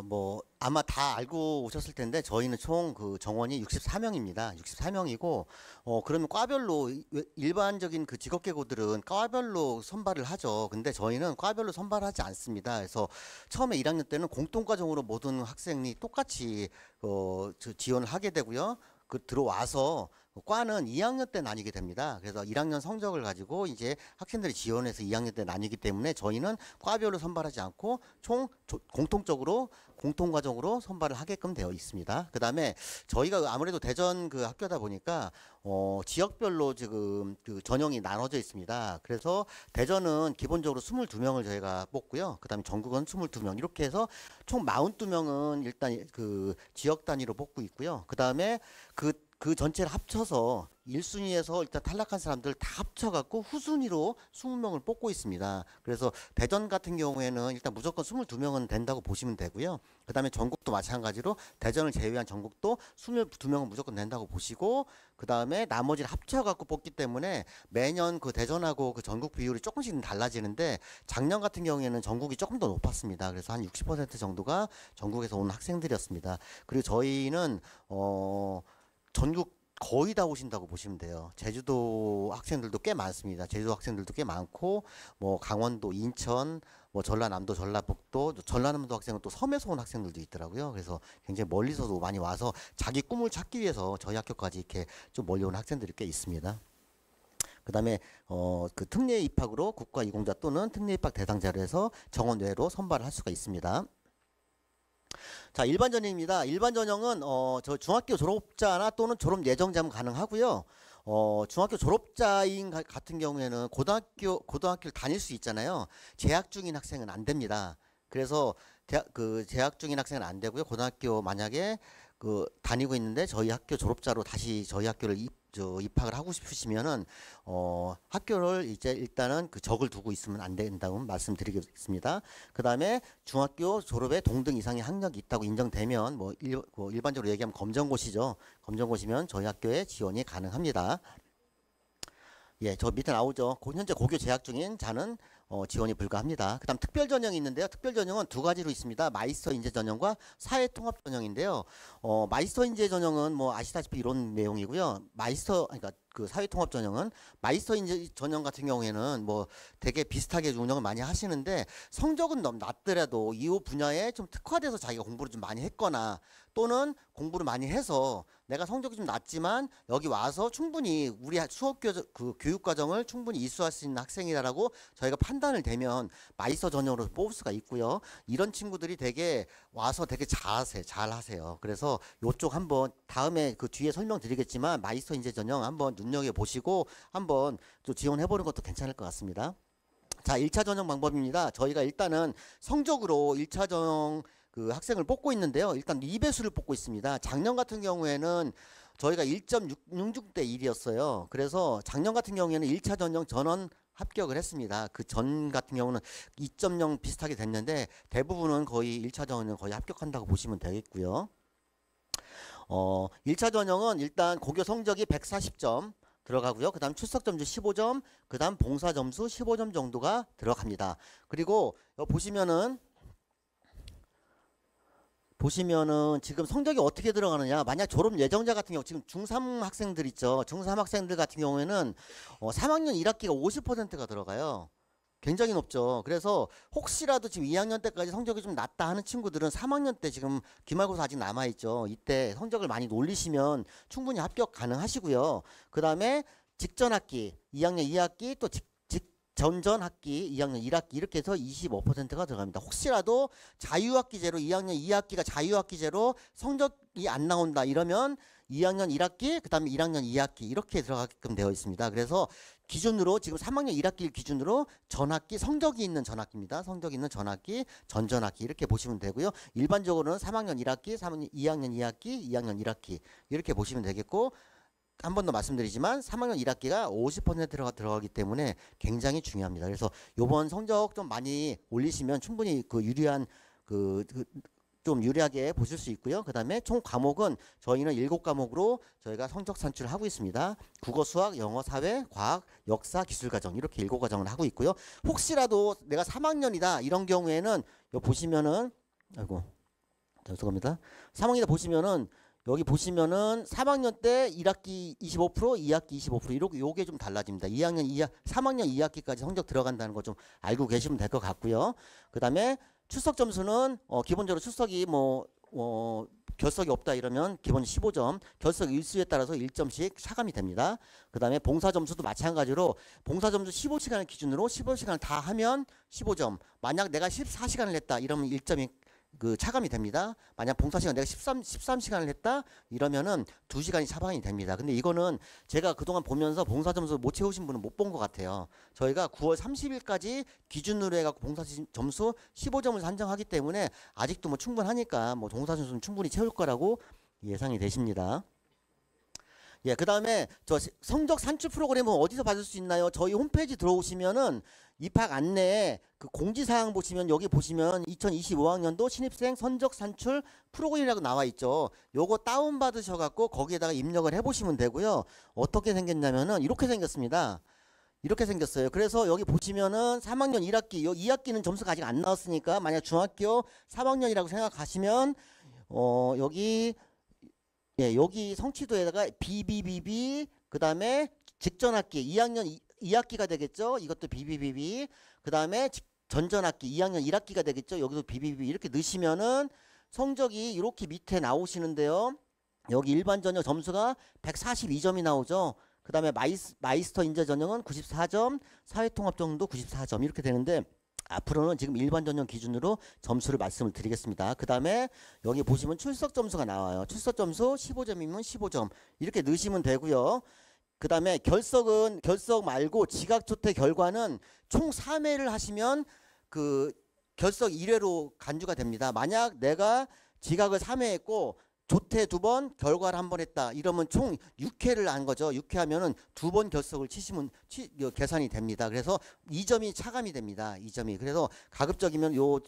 뭐 아마 다 알고 오셨을 텐데 저희는 총 그 정원이 64명입니다. 64명이고 그러면 과별로 일반적인 그 직업계고들은 과별로 선발을 하죠. 근데 저희는 과별로 선발하지 않습니다. 그래서 처음에 1학년 때는 공통과정으로 모든 학생이 똑같이 지원을 하게 되고요. 그 들어와서 과는 2학년 때 나뉘게 됩니다. 그래서 1학년 성적을 가지고 이제 학생들이 지원해서 2학년 때 나뉘기 때문에 저희는 과별로 선발하지 않고 총 공통적으로 공통과정으로 선발을 하게끔 되어 있습니다. 그 다음에 저희가 아무래도 대전 그 학교다 보니까 지역별로 지금 그 전형이 나눠져 있습니다. 그래서 대전은 기본적으로 22명을 저희가 뽑고요. 그 다음에 전국은 22명 이렇게 해서 총 42명은 일단 그 지역 단위로 뽑고 있고요. 그 다음에 그 전체를 합쳐서 1순위에서 일단 탈락한 사람들 다 합쳐갖고 후순위로 20명을 뽑고 있습니다. 그래서 대전 같은 경우에는 일단 무조건 22명은 된다고 보시면 되고요. 그 다음에 전국도 마찬가지로 대전을 제외한 전국도 22명은 무조건 된다고 보시고 그 다음에 나머지를 합쳐갖고 뽑기 때문에 매년 그 대전하고 그 전국 비율이 조금씩은 달라지는데 작년 같은 경우에는 전국이 조금 더 높았습니다. 그래서 한 60% 정도가 전국에서 온 학생들이었습니다. 그리고 저희는 전국 거의 다 오신다고 보시면 돼요. 제주도 학생들도 꽤 많습니다. 제주도 학생들도 꽤 많고 뭐 강원도, 인천, 뭐 전라남도, 전라북도, 전라남도 학생은 또 섬에서 온 학생들도 있더라고요. 그래서 굉장히 멀리서도 많이 와서 자기 꿈을 찾기 위해서 저희 학교까지 이렇게 좀 멀리 온 학생들이 꽤 있습니다. 그 다음에 그 특례 입학으로 국가 이공자 또는 특례 입학 대상자로 해서 정원 외로 선발을 할 수가 있습니다. 자, 일반 전형입니다. 일반 전형은 저 중학교 졸업자나 또는 졸업 예정자면 가능하고요. 중학교 졸업자인 같은 경우에는 고등학교를 다닐 수 있잖아요. 재학 중인 학생은 안 됩니다. 그래서 재학 중인 학생은 안 되고요. 고등학교 만약에 다니고 있는데 저희 학교 졸업자로 다시 저희 학교를 입학을 하고 싶으시면은 학교를 이제 일단은 그 적을 두고 있으면 안 된다고 말씀드리겠습니다. 그 다음에 중학교 졸업에 동등 이상의 학력이 있다고 인정되면 뭐 일반적으로 얘기하면 검정고시죠. 검정고시면 저희 학교에 지원이 가능합니다. 예, 저 밑에 나오죠. 현재 고교 재학 중인 자는 지원이 불가합니다. 그 다음 특별 전형이 있는데요. 특별 전형은 두 가지로 있습니다. 마이스터 인재 전형과 사회 통합 전형인데요. 마이스터 인재 전형은 뭐 아시다시피 이런 내용이고요. 그러니까 그 사회 통합 전형은 마이스터 인재 전형 같은 경우에는 뭐 되게 비슷하게 운영을 많이 하시는데 성적은 너무 낮더라도 이 분야에 좀 특화돼서 자기가 공부를 좀 많이 했거나 또는 공부를 많이 해서 내가 성적이 좀 낮지만 여기 와서 충분히 우리 수업 교육 과정을 충분히 이수할 수 있는 학생이라고 저희가 판단을 되면 마이스터 전형으로 뽑을 수가 있고요. 이런 친구들이 되게 와서 되게 잘하세요. 그래서 이쪽 한번 다음에 그 뒤에 설명드리겠지만 마이스터 인재 전형 한번 눈여겨 보시고 한번 또 지원해 보는 것도 괜찮을 것 같습니다. 자, 1차 전형 방법입니다. 저희가 일단은 성적으로 1차 전형 그 학생을 뽑고 있는데요. 일단 2배수를 뽑고 있습니다. 작년 같은 경우에는 저희가 1.66대 1이었어요. 그래서 작년 같은 경우에는 1차 전형 전원 합격을 했습니다. 그 전 같은 경우는 2.0 비슷하게 됐는데 대부분은 거의 1차 전형은 거의 합격한다고 보시면 되겠고요. 1차 전형은 일단 고교 성적이 140점 들어가고요. 그 다음 출석 점수 15점, 그 다음 봉사 점수 15점 정도가 들어갑니다. 그리고 여기 보시면은 지금 성적이 어떻게 들어가느냐. 만약 졸업 예정자 같은 경우 지금 중3 학생들 있죠. 중3 학생들 같은 경우에는 3학년 1학기가 50%가 들어가요. 굉장히 높죠. 그래서 혹시라도 지금 2학년 때까지 성적이 좀 낮다 하는 친구들은 3학년 때 지금 기말고사 아직 남아있죠. 이때 성적을 많이 올리시면 충분히 합격 가능하시고요. 그 다음에 직전 학기 2학년 2학기 또 전전 학기 2학년 1학기 이렇게 해서 25%가 들어갑니다. 혹시라도 자유학기제로 2학년 2학기가 자유학기제로 성적이 안 나온다 이러면 2학년 1학기 그 다음에 1학년 2학기 이렇게 들어가게끔 되어 있습니다. 그래서 기준으로 지금 3학년 1학기를 기준으로 전학기 성적이 있는 전학기입니다. 성적이 있는 전학기 전전학기 이렇게 보시면 되고요. 일반적으로는 3학년 1학기 2학년 2학기 2학년 1학기 이렇게 보시면 되겠고, 한 번 더 말씀드리지만 3학년 1학기가 50%가 들어가기 때문에 굉장히 중요합니다. 그래서 요번 성적 좀 많이 올리시면 충분히 그 유리한 좀 유리하게 보실 수 있고요. 그 다음에 총 과목은 저희는 7과목으로 저희가 성적 산출을 하고 있습니다. 국어, 수학, 영어, 사회, 과학, 역사, 기술과정 이렇게 7과정을 하고 있고요. 혹시라도 내가 3학년이다 이런 경우에는 여기 보시면은 죄송합니다. 3학년이다 보시면은 여기 보시면은 3학년 때 1학기 25%, 2학기 25% 이렇게 요게 좀 달라집니다. 3학년 2학기까지 성적 들어간다는 거 좀 알고 계시면 될 것 같고요. 그다음에 출석 점수는 기본적으로 출석이 결석이 없다 이러면 기본 15점, 결석 일수에 따라서 1점씩 차감이 됩니다. 그다음에 봉사 점수도 마찬가지로 봉사 점수 15시간을 기준으로 15시간을 다 하면 15점. 만약 내가 14시간을 했다 이러면 1점이 차감이 됩니다. 만약 봉사시간 내가 13시간을 했다 이러면은 2시간이 차감이 됩니다. 근데 이거는 제가 그동안 보면서 봉사 점수 못 채우신 분은 못 본 것 같아요. 저희가 9월 30일까지 기준으로 해갖고 봉사 점수 15점을 산정하기 때문에 아직도 충분하니까 봉사 점수는 충분히 채울 거라고 예상이 되십니다. 예, 그 다음에 저 성적 산출 프로그램은 어디서 받을 수 있나요? 저희 홈페이지 들어오시면은 입학 안내에 그 공지사항 보시면 여기 보시면 2025학년도 신입생 성적 산출 프로그램이라고 나와 있죠. 요거 다운 받으셔갖고 거기에다가 입력을 해보시면 되고요. 어떻게 생겼냐면은 이렇게 생겼습니다. 이렇게 생겼어요. 그래서 여기 보시면은 3학년 1학기, 2학기는 점수가 아직 안 나왔으니까 만약 중학교 3학년이라고 생각하시면 여기 성취도에다가 BBBB 그 다음에 직전 학기 2학년 2학기가 되겠죠. 이것도 BBBB 그 다음에 전전학기 2학년 1학기가 되겠죠. 여기도 BBB 이렇게 넣으시면은 성적이 이렇게 밑에 나오시는데요. 여기 일반 전형 점수가 142점이 나오죠. 그 다음에 마이스터 인재 전형은 94점, 사회통합 전형도 94점 이렇게 되는데 앞으로는 지금 일반 전형 기준으로 점수를 말씀을 드리겠습니다. 그 다음에 여기 보시면 출석 점수가 나와요. 출석 점수 15점이면 15점 이렇게 넣으시면 되고요. 그 다음에 결석 말고 지각조퇴 결과는 총 3회를 하시면 그 결석 1회로 간주가 됩니다. 만약 내가 지각을 3회 했고 조퇴 2번, 결과를 1번 했다. 이러면 총 6회를 한 거죠. 6회 하면은 2번 결석을 치시면 계산이 됩니다. 그래서 2점이 차감이 됩니다. 2점이. 그래서 가급적이면 요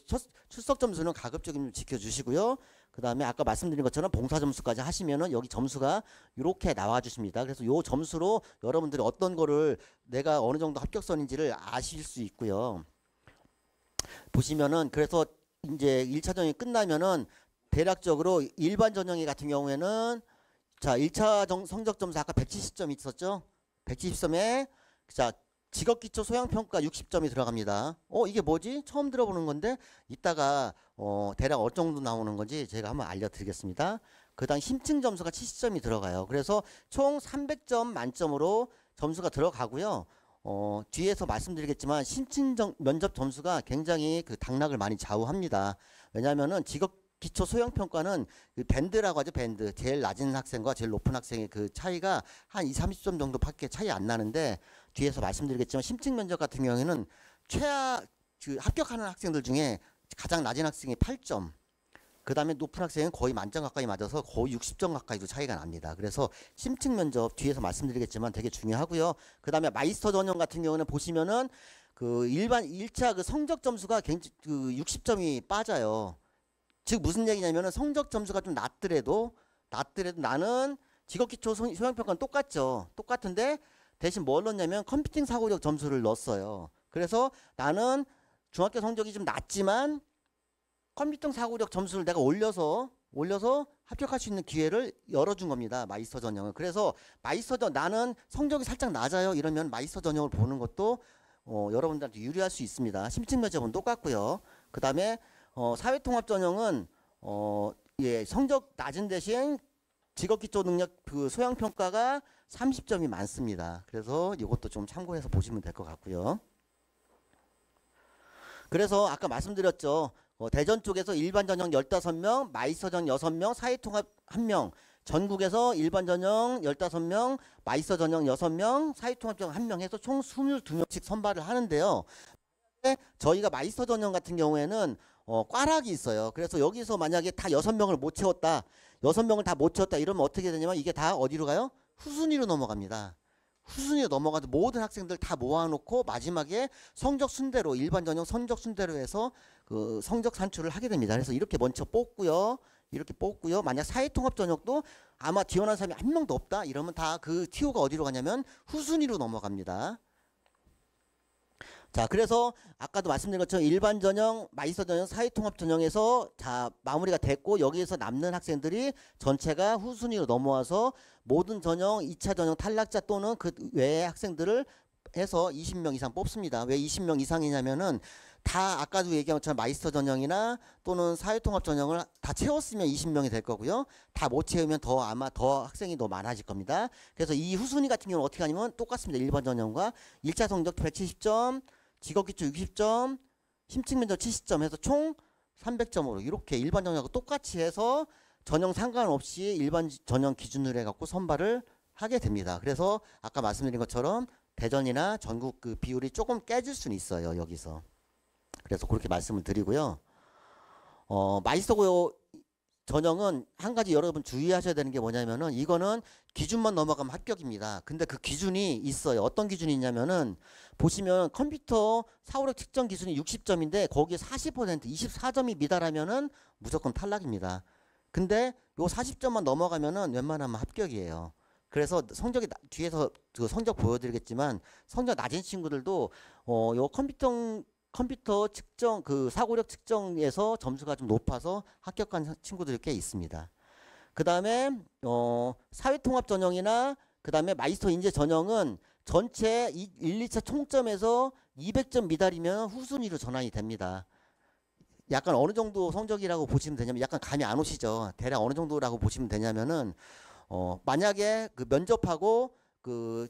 출석 점수는 가급적이면 지켜주시고요. 그 다음에 아까 말씀드린 것처럼 봉사 점수까지 하시면은 여기 점수가 이렇게 나와 주십니다. 그래서 요 점수로 여러분들이 어떤 거를 내가 어느 정도 합격선인지를 아실 수 있고요. 보시면은 그래서 이제 1차 전형이 끝나면은 대략적으로 일반 전형이 같은 경우에는 자 1차 성적 점수 아까 170점 있었죠. 170점에 자 직업기초 소양평가 60점이 들어갑니다. 이게 뭐지? 처음 들어보는 건데 이따가 대략 어느 정도 나오는 건지 제가 한번 알려드리겠습니다. 그 다음 심층 점수가 70점이 들어가요. 그래서 총 300점 만점으로 점수가 들어가고요. 뒤에서 말씀드리겠지만 심층 면접 점수가 굉장히 그 당락을 많이 좌우합니다. 왜냐하면은 기초 소형평가는 그 밴드라고 하죠. 밴드. 제일 낮은 학생과 제일 높은 학생의 그 차이가 한 20-30점 정도밖에 차이 안 나는데 뒤에서 말씀드리겠지만 심층 면접 같은 경우에는 합격하는 학생들 중에 가장 낮은 학생이 8점 그 다음에 높은 학생은 거의 만점 가까이 맞아서 거의 60점 가까이도 차이가 납니다. 그래서 심층 면접 뒤에서 말씀드리겠지만 되게 중요하고요. 그 다음에 마이스터 전형 같은 경우는 보시면은 그 일반 1차 그 성적 점수가 굉장히 그 60점이 빠져요. 즉 무슨 얘기냐면은 성적 점수가 좀 낮더라도 나는 직업기초 소양평가는 똑같죠. 똑같은데 대신 뭘 넣냐면 컴퓨팅 사고력 점수를 넣었어요. 그래서 나는 중학교 성적이 좀 낮지만 컴퓨팅 사고력 점수를 내가 올려서 합격할 수 있는 기회를 열어준 겁니다. 마이스터 전형은. 그래서 나는 성적이 살짝 낮아요. 이러면 마이스터 전형을 보는 것도 여러분들한테 유리할 수 있습니다. 심층 면접은 똑같고요. 그 다음에 사회통합 전형은 예, 성적 낮은 대신 직업기초 능력 그 소양평가가 30점이 많습니다. 그래서 이것도 좀 참고해서 보시면 될 것 같고요. 그래서 아까 말씀드렸죠. 대전 쪽에서 일반 전형 15명, 마이스터 전형 6명, 사회통합 1명, 전국에서 일반 전형 15명, 마이스터 전형 6명, 사회통합 전형 1명 해서 총 22명씩 선발을 하는데요. 저희가 마이스터 전형 같은 경우에는 꽈락이 있어요. 그래서 여기서 만약에 다 6명을 못 채웠다. 6명을 다 못 채웠다. 이러면 어떻게 되냐면 이게 다 어디로 가요? 후순위로 넘어갑니다. 후순위로 넘어가서 모든 학생들 다 모아놓고 마지막에 성적 순대로 일반 전형 성적 순대로 해서 그 성적 산출을 하게 됩니다. 그래서 이렇게 먼저 뽑고요. 만약 사회통합 전형도 아마 지원한 사람이 한 명도 없다. 이러면 다 그 TO가 어디로 가냐면 후순위로 넘어갑니다. 자, 그래서 아까도 말씀드린 것처럼 일반 전형, 마이스터 전형, 사회통합 전형에서 다 마무리가 됐고 여기에서 남는 학생들이 전체가 후순위로 넘어와서 모든 전형, 2차 전형 탈락자 또는 그 외의 학생들을 해서 20명 이상 뽑습니다. 왜 20명 이상이냐면은 다 아까도 얘기한 것처럼 마이스터 전형이나 또는 사회통합 전형을 다 채웠으면 20명이 될 거고요. 다 못 채우면 아마 더 학생이 더 많아질 겁니다. 그래서 이 후순위 같은 경우는 어떻게 하냐면 똑같습니다. 일반 전형과 1차 성적 170점, 직업기초 60점, 심층 면접 70점 해서 총 300점으로 이렇게 일반 전형하고 똑같이 해서 전형 상관없이 일반 전형 기준으로 해갖고 선발을 하게 됩니다. 그래서 아까 말씀드린 것처럼 대전이나 전국 그 비율이 조금 깨질 수는 있어요. 여기서. 그래서 그렇게 말씀을 드리고요. 마이스터 전형은 한 가지 여러분 주의하셔야 되는 게 뭐냐면은 이거는 기준만 넘어가면 합격입니다. 근데 그 기준이 있어요. 어떤 기준이 있냐면은 보시면 컴퓨터 사고력 측정 기준이 60점인데 거기에 40% 24점이 미달하면은 무조건 탈락입니다. 근데 요 40점만 넘어가면은 웬만하면 합격이에요. 그래서 성적이 뒤에서 그 성적 보여드리겠지만 성적 낮은 친구들도 요 컴퓨터 측정 그 사고력 측정에서 점수가 좀 높아서 합격한 친구들이 꽤 있습니다. 그 다음에 사회통합 전형이나 그 다음에 마이스터 인재 전형은 전체 1, 2차 총점에서 200점 미달이면 후순위로 전환이 됩니다. 약간 어느 정도 성적이라고 보시면 되냐면 약간 감이 안 오시죠. 대략 어느 정도라고 보시면 되냐면은 만약에 그 면접하고 그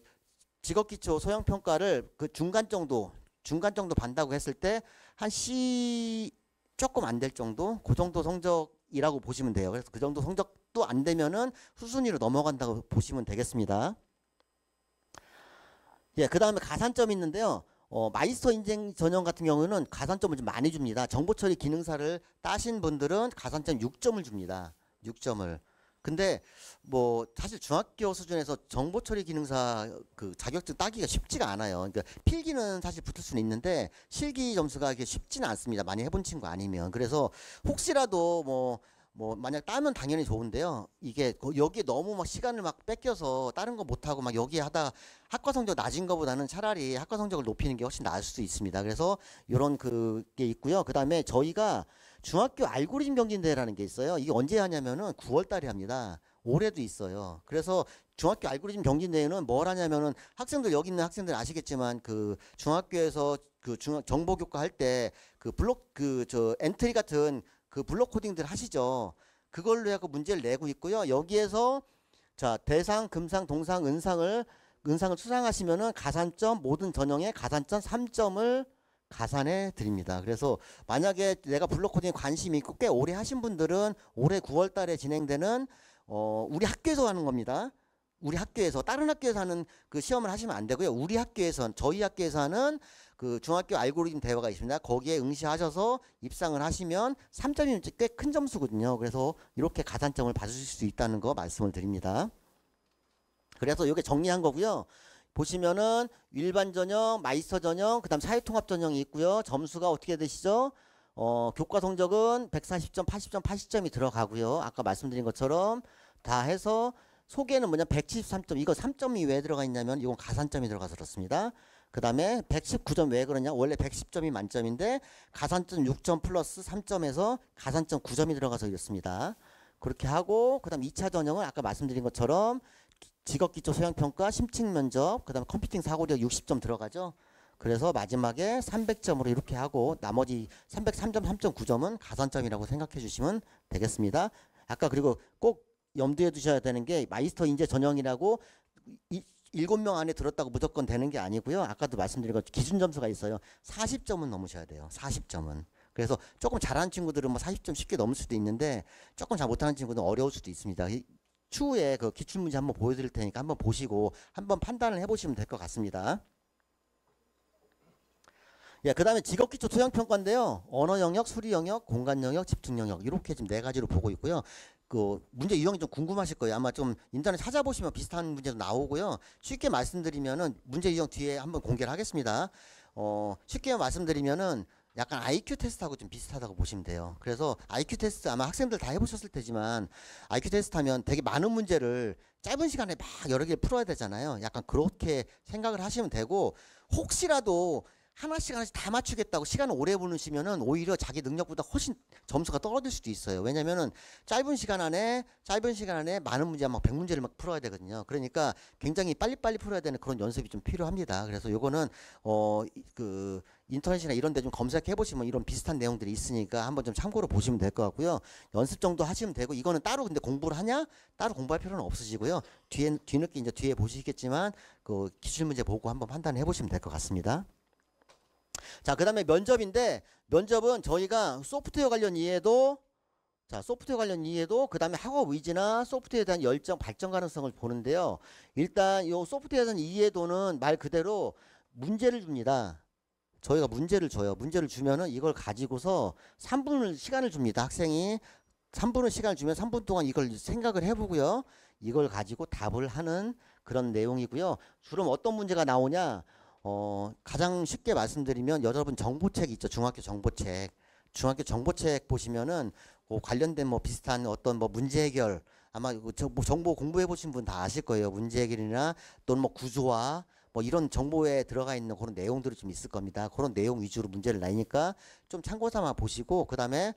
직업기초 소양평가를 그 중간 정도 반다고 했을 때 한 C 조금 안 될 정도 그 정도 성적이라고 보시면 돼요. 그래서 그 정도 성적도 안 되면은 후순위로 넘어간다고 보시면 되겠습니다. 예, 그 다음에 가산점이 있는데요. 마이스터 인증 전형 같은 경우는 가산점을 좀 많이 줍니다. 정보처리 기능사를 따신 분들은 가산점 6점을 줍니다. 6점을. 근데 뭐 사실 중학교 수준에서 정보처리 기능사 그 자격증 따기가 쉽지가 않아요. 그러니까 필기는 사실 붙을 수는 있는데 실기 점수가 이게 쉽지는 않습니다. 많이 해본 친구 아니면. 그래서 혹시라도 뭐 만약 따면 당연히 좋은데요. 이게 여기에 너무 막 시간을 막 뺏겨서 다른 거 못하고 막 여기에 하다 학과 성적 낮은 거보다는 차라리 학과 성적을 높이는 게 훨씬 나을 수도 있습니다. 그래서 이런 그게 있고요. 그 다음에 저희가 중학교 알고리즘 경진대회라는 게 있어요. 이게 언제 하냐면은 9월 달에 합니다. 올해도 있어요. 그래서 중학교 알고리즘 경진대회는 뭘 하냐면은 학생들 여기 있는 학생들 아시겠지만 그 중학교에서 그 정보교과 할 때 그 블록 엔트리 같은 그 블록 코딩들 하시죠. 그걸로 해서 문제를 내고 있고요. 여기에서 자 대상, 금상, 동상, 은상을 수상하시면은 가산점 모든 전형에 가산점 3점을 가산해 드립니다. 그래서 만약에 내가 블록 코딩에 관심이 있고 꽤 오래 하신 분들은 올해 9월 달에 진행되는 우리 학교에서 하는 겁니다. 우리 학교에서 다른 학교에서 하는 그 시험을 하시면 안 되고요. 우리 학교에서 저희 학교에서 하는 그 중학교 알고리즘 대회가 있습니다. 거기에 응시하셔서 입상을 하시면 3점이면 꽤 큰 점수거든요. 그래서 이렇게 가산점을 받으실 수 있다는 거 말씀을 드립니다. 그래서 이게 정리한 거고요. 보시면은 일반 전형, 마이스터 전형, 그다음 사회통합 전형이 있고요. 점수가 어떻게 되시죠? 교과 성적은 140점, 80점, 80점이 들어가고요. 아까 말씀드린 것처럼 다 해서 소개는 뭐냐 173점. 이거 3점이 왜 들어가 있냐면 이건 가산점이 들어가서 그렇습니다. 그 다음에 119점 왜 그러냐? 원래 110점이 만점인데 가산점 6점 플러스 3점에서 가산점 9점이 들어가서 이렇습니다. 그렇게 하고 그 다음 2차 전형은 아까 말씀드린 것처럼 직업기초 소양평가, 심층면접, 그 다음에 컴퓨팅 사고력 60점 들어가죠. 그래서 마지막에 300점으로 이렇게 하고 나머지 303점, 3.9점은 가산점이라고 생각해 주시면 되겠습니다. 아까 그리고 꼭 염두에 두셔야 되는 게 마이스터 인재 전형이라고 7명 안에 들었다고 무조건 되는 게 아니고요. 아까도 말씀드린 것 기준 점수가 있어요. 40점은 넘으셔야 돼요. 40점은. 그래서 조금 잘하는 친구들은 뭐 40점 쉽게 넘을 수도 있는데 조금 잘 못하는 친구들은 어려울 수도 있습니다. 추후에 그 기출문제 한번 보여드릴 테니까 한번 보시고 한번 판단을 해보시면 될 것 같습니다. 예, 그 다음에 직업기초 소양평가인데요. 언어 영역, 수리 영역, 공간 영역, 집중 영역 이렇게 지금 4가지로 보고 있고요. 그 문제 유형이 좀 궁금하실 거예요. 아마 좀 인터넷 찾아보시면 비슷한 문제도 나오고요. 쉽게 말씀드리면은 문제 유형 뒤에 한번 공개를 하겠습니다. 쉽게 말씀드리면은 약간 IQ 테스트하고 좀 비슷하다고 보시면 돼요. 그래서 IQ 테스트 아마 학생들 다 해보셨을 테지만 IQ 테스트 하면 되게 많은 문제를 짧은 시간에 막 여러 개 풀어야 되잖아요. 약간 그렇게 생각을 하시면 되고 혹시라도 하나씩 다 맞추겠다고 시간을 오래 보내시면은 오히려 자기 능력보다 훨씬 점수가 떨어질 수도 있어요. 왜냐면은 짧은 시간 안에 많은 문제 막 100문제를 막 풀어야 되거든요. 그러니까 굉장히 빨리빨리 풀어야 되는 그런 연습이 좀 필요합니다. 그래서 요거는 그 인터넷이나 이런 데 좀 검색해 보시면 이런 비슷한 내용들이 있으니까 한번 좀 참고로 보시면 될 것 같고요. 연습 정도 하시면 되고 이거는 따로 근데 공부를 하냐? 따로 공부할 필요는 없으시고요. 뒤늦게 이제 뒤에 보시겠지만 그 기출 문제 보고 한번 판단해 보시면 될 것 같습니다. 자, 그 다음에 면접인데 면접은 저희가 소프트웨어 관련 이해도 그 다음에 학업 의지나 소프트웨어에 대한 열정, 발전 가능성을 보는데요. 일단 이 소프트웨어에 대한 이해도는 말 그대로 문제를 줍니다. 저희가 문제를 줘요. 문제를 주면은 이걸 가지고서 3분을 시간을 줍니다. 학생이 3분을 시간을 주면 3분 동안 이걸 생각을 해보고요. 이걸 가지고 답을 하는 그런 내용이고요. 주로 어떤 문제가 나오냐? 가장 쉽게 말씀드리면 여러분 정보책 있죠. 중학교 정보책 보시면은 관련된 뭐 비슷한 어떤 뭐 문제 해결 아마 정보 공부해 보신 분 다 아실 거예요. 문제 해결이나 또는 뭐 구조화 뭐 이런 정보에 들어가 있는 그런 내용들이 좀 있을 겁니다. 그런 내용 위주로 문제를 내니까 좀 참고 삼아 보시고 그다음에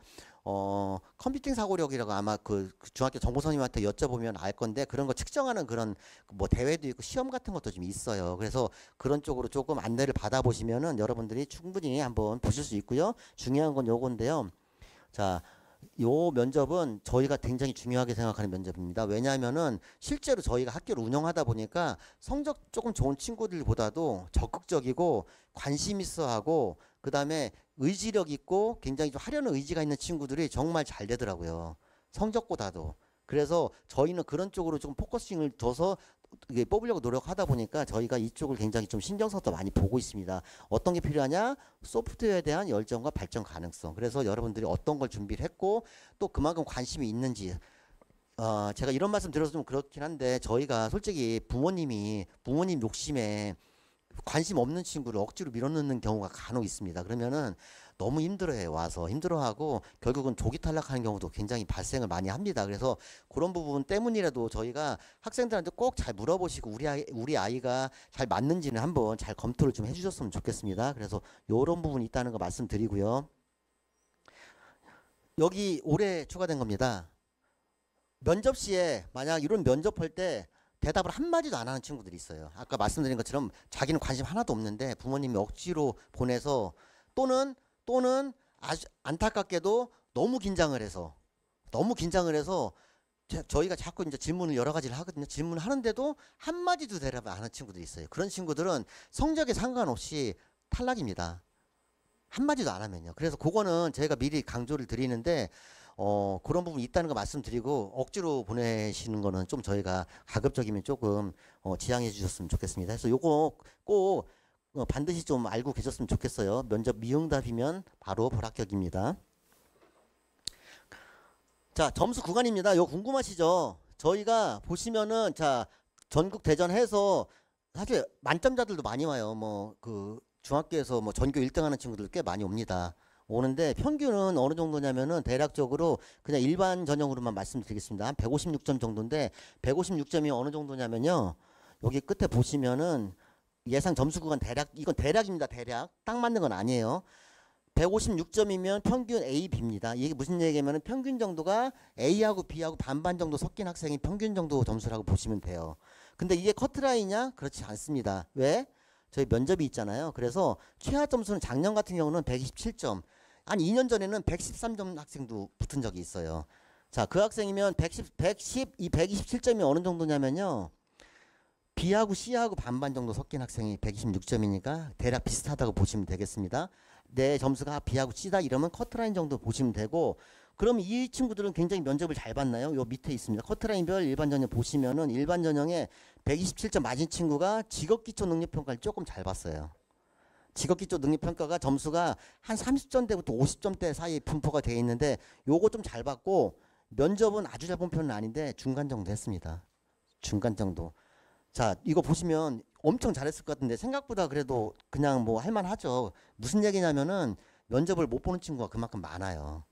컴퓨팅 사고력이라고 아마 그 중학교 정보선생님한테 여쭤보면 알 건데 그런 거 측정하는 그런 뭐 대회도 있고 시험 같은 것도 좀 있어요. 그래서 그런 쪽으로 조금 안내를 받아보시면은 여러분들이 충분히 한번 보실 수 있고요. 중요한 건 요건데요. 자, 요 면접은 저희가 굉장히 중요하게 생각하는 면접입니다. 왜냐하면은 실제로 저희가 학교를 운영하다 보니까 성적 조금 좋은 친구들보다도 적극적이고 관심 있어 하고 그 다음에 의지력 있고 굉장히 좀 하려는 의지가 있는 친구들이 정말 잘 되더라고요. 성적보다도. 그래서 저희는 그런 쪽으로 좀 포커싱을 둬서 이게 뽑으려고 노력하다 보니까 저희가 이쪽을 굉장히 좀 신경 써서 많이 보고 있습니다. 어떤 게 필요하냐? 소프트웨어에 대한 열정과 발전 가능성. 그래서 여러분들이 어떤 걸 준비를 했고 또 그만큼 관심이 있는지 제가 이런 말씀 드려서 좀 그렇긴 한데 저희가 솔직히 부모님 욕심에 관심 없는 친구를 억지로 밀어넣는 경우가 간혹 있습니다. 그러면은 너무 힘들어해요. 와서 힘들어하고 결국은 조기 탈락하는 경우도 굉장히 발생을 많이 합니다. 그래서 그런 부분 때문이라도 저희가 학생들한테 꼭 잘 물어보시고 우리 아이가 잘 맞는지는 한번 잘 검토를 좀 해주셨으면 좋겠습니다. 그래서 이런 부분이 있다는 거 말씀드리고요. 여기 올해 추가된 겁니다. 면접 시에 만약 이런 면접할 때 대답을 한마디도 안 하는 친구들이 있어요. 아까 말씀드린 것처럼 자기는 관심 하나도 없는데 부모님이 억지로 보내서 또는 아주 안타깝게도 너무 긴장을 해서 저희가 자꾸 이제 질문을 여러 가지를 하거든요. 질문을 하는데도 한마디도 대답을 안 하는 친구들이 있어요. 그런 친구들은 성적에 상관없이 탈락입니다. 한마디도 안 하면요. 그래서 그거는 제가 미리 강조를 드리는데 그런 부분이 있다는 거 말씀드리고 억지로 보내시는 거는 좀 저희가 가급적이면 조금 지양해 주셨으면 좋겠습니다. 그래서 요거 꼭 반드시 좀 알고 계셨으면 좋겠어요. 면접 미응답이면 바로 불합격입니다. 자, 점수 구간입니다. 이거 궁금하시죠? 저희가 보시면은 자, 전국 대전해서 사실 만점자들도 많이 와요. 뭐 그 중학교에서 뭐 전교 1등 하는 친구들 꽤 많이 옵니다. 오는데 평균은 어느 정도냐면은 대략적으로 그냥 일반 전형으로만 말씀드리겠습니다. 한 156점 정도인데 156점이 어느 정도냐면요. 여기 끝에 보시면은 예상 점수 구간 대략, 이건 대략입니다. 대략. 딱 맞는 건 아니에요. 156점이면 평균 A, B입니다. 이게 무슨 얘기냐면 평균 정도가 A하고 B하고 반반 정도 섞인 학생이 평균 정도 점수라고 보시면 돼요. 근데 이게 커트라인이냐? 그렇지 않습니다. 왜? 저희 면접이 있잖아요. 그래서 최하 점수는 작년 같은 경우는 127점. 한 2년 전에는 113점 학생도 붙은 적이 있어요. 자, 그 학생이면 127점이 어느 정도냐면요. B하고 C하고 반반 정도 섞인 학생이 126점이니까 대략 비슷하다고 보시면 되겠습니다. 내 점수가 B하고 C다 이러면 커트라인 정도 보시면 되고, 그럼 이 친구들은 굉장히 면접을 잘 봤나요? 요 밑에 있습니다. 커트라인별 일반 전형 보시면은 일반 전형에 127점 맞은 친구가 직업기초 능력평가를 조금 잘 봤어요. 직업기초 능력평가가 점수가 한 30점대부터 50점대 사이에 분포가 되어 있는데 요거 좀 잘 봤고, 면접은 아주 잘 본 편은 아닌데 중간 정도 했습니다. 중간 정도. 자, 이거 보시면 엄청 잘했을 것 같은데 생각보다 그래도 그냥 뭐 할만하죠. 무슨 얘기냐면은 면접을 못 보는 친구가 그만큼 많아요.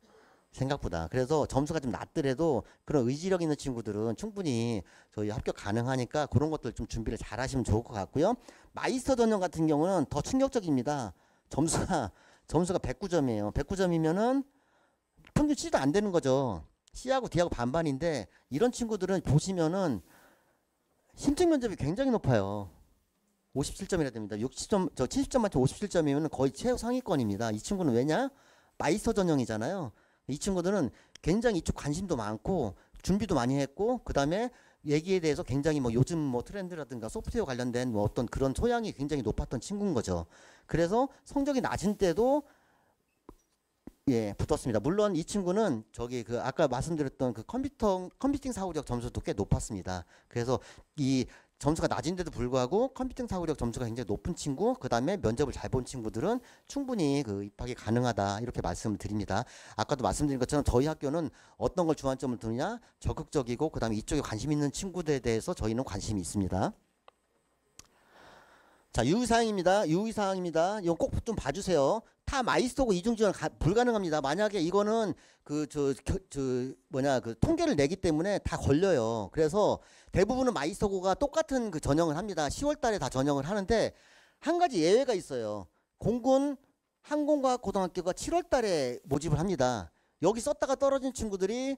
생각보다. 그래서 점수가 좀 낮더라도 그런 의지력 있는 친구들은 충분히 저희 합격 가능하니까 그런 것들 좀 준비를 잘 하시면 좋을 것 같고요. 마이스터 전형 같은 경우는 더 충격적입니다. 점수가 109점이에요. 109점이면은 평균 C도 안 되는 거죠. C하고 D하고 반반인데 이런 친구들은 보시면은 심층 면접이 굉장히 높아요. 57점이라 됩니다. 60점, 70점 만점 57점이면 거의 최상위권입니다. 이 친구는 왜냐? 마이스터 전형이잖아요. 이 친구들은 굉장히 이쪽 관심도 많고 준비도 많이 했고, 그 다음에 얘기에 대해서 굉장히 뭐 요즘 뭐 트렌드라든가 소프트웨어 관련된 뭐 어떤 그런 소양이 굉장히 높았던 친구인 거죠. 그래서 성적이 낮은 때도 예, 붙었습니다. 물론 이 친구는 저기 그 아까 말씀드렸던 그 컴퓨팅 사고력 점수도 꽤 높았습니다. 그래서 이 점수가 낮은데도 불구하고 컴퓨팅 사고력 점수가 굉장히 높은 친구, 그 다음에 면접을 잘 본 친구들은 충분히 그 입학이 가능하다 이렇게 말씀을 드립니다. 아까도 말씀드린 것처럼 저희 학교는 어떤 걸 주안점을 두느냐, 적극적이고 그 다음에 이쪽에 관심 있는 친구들에 대해서 저희는 관심이 있습니다. 자, 유의사항입니다. 유의사항입니다. 이거 꼭 좀 봐주세요. 타 마이스터고 이중 지원 불가능합니다. 만약에 이거는 그 통계를 내기 때문에 다 걸려요. 그래서 대부분은 마이스터고가 똑같은 그 전형을 합니다. 10월 달에 다 전형을 하는데 한 가지 예외가 있어요. 공군 항공과학 고등학교가 7월 달에 모집을 합니다. 여기 썼다가 떨어진 친구들이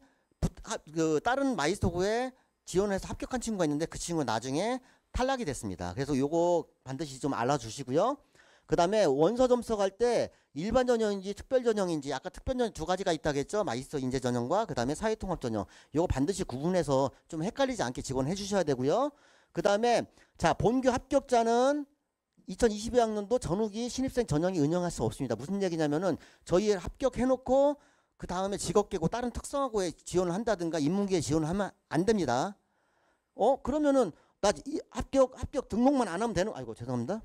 다른 마이스터고에 지원해서 합격한 친구가 있는데 그 친구는 나중에 탈락이 됐습니다. 그래서 요거 반드시 좀 알아주시고요. 그 다음에 원서 점수할 때 일반 전형인지 특별 전형인지, 아까 특별 전형 두 가지가 있다겠죠. 마이스터 인재 전형과 그 다음에 사회통합 전형. 요거 반드시 구분해서 좀 헷갈리지 않게 지원해 주셔야 되고요. 그 다음에 자, 본교 합격자는 2022학년도 전후기 신입생 전형이 운영할 수 없습니다. 무슨 얘기냐면은 저희 합격해놓고 그 다음에 직업계고 다른 특성화고에 지원을 한다든가 인문계에 지원을 하면 안 됩니다. 그러면은 나 합격 등록만 안 하면 되는, 아이고 죄송합니다.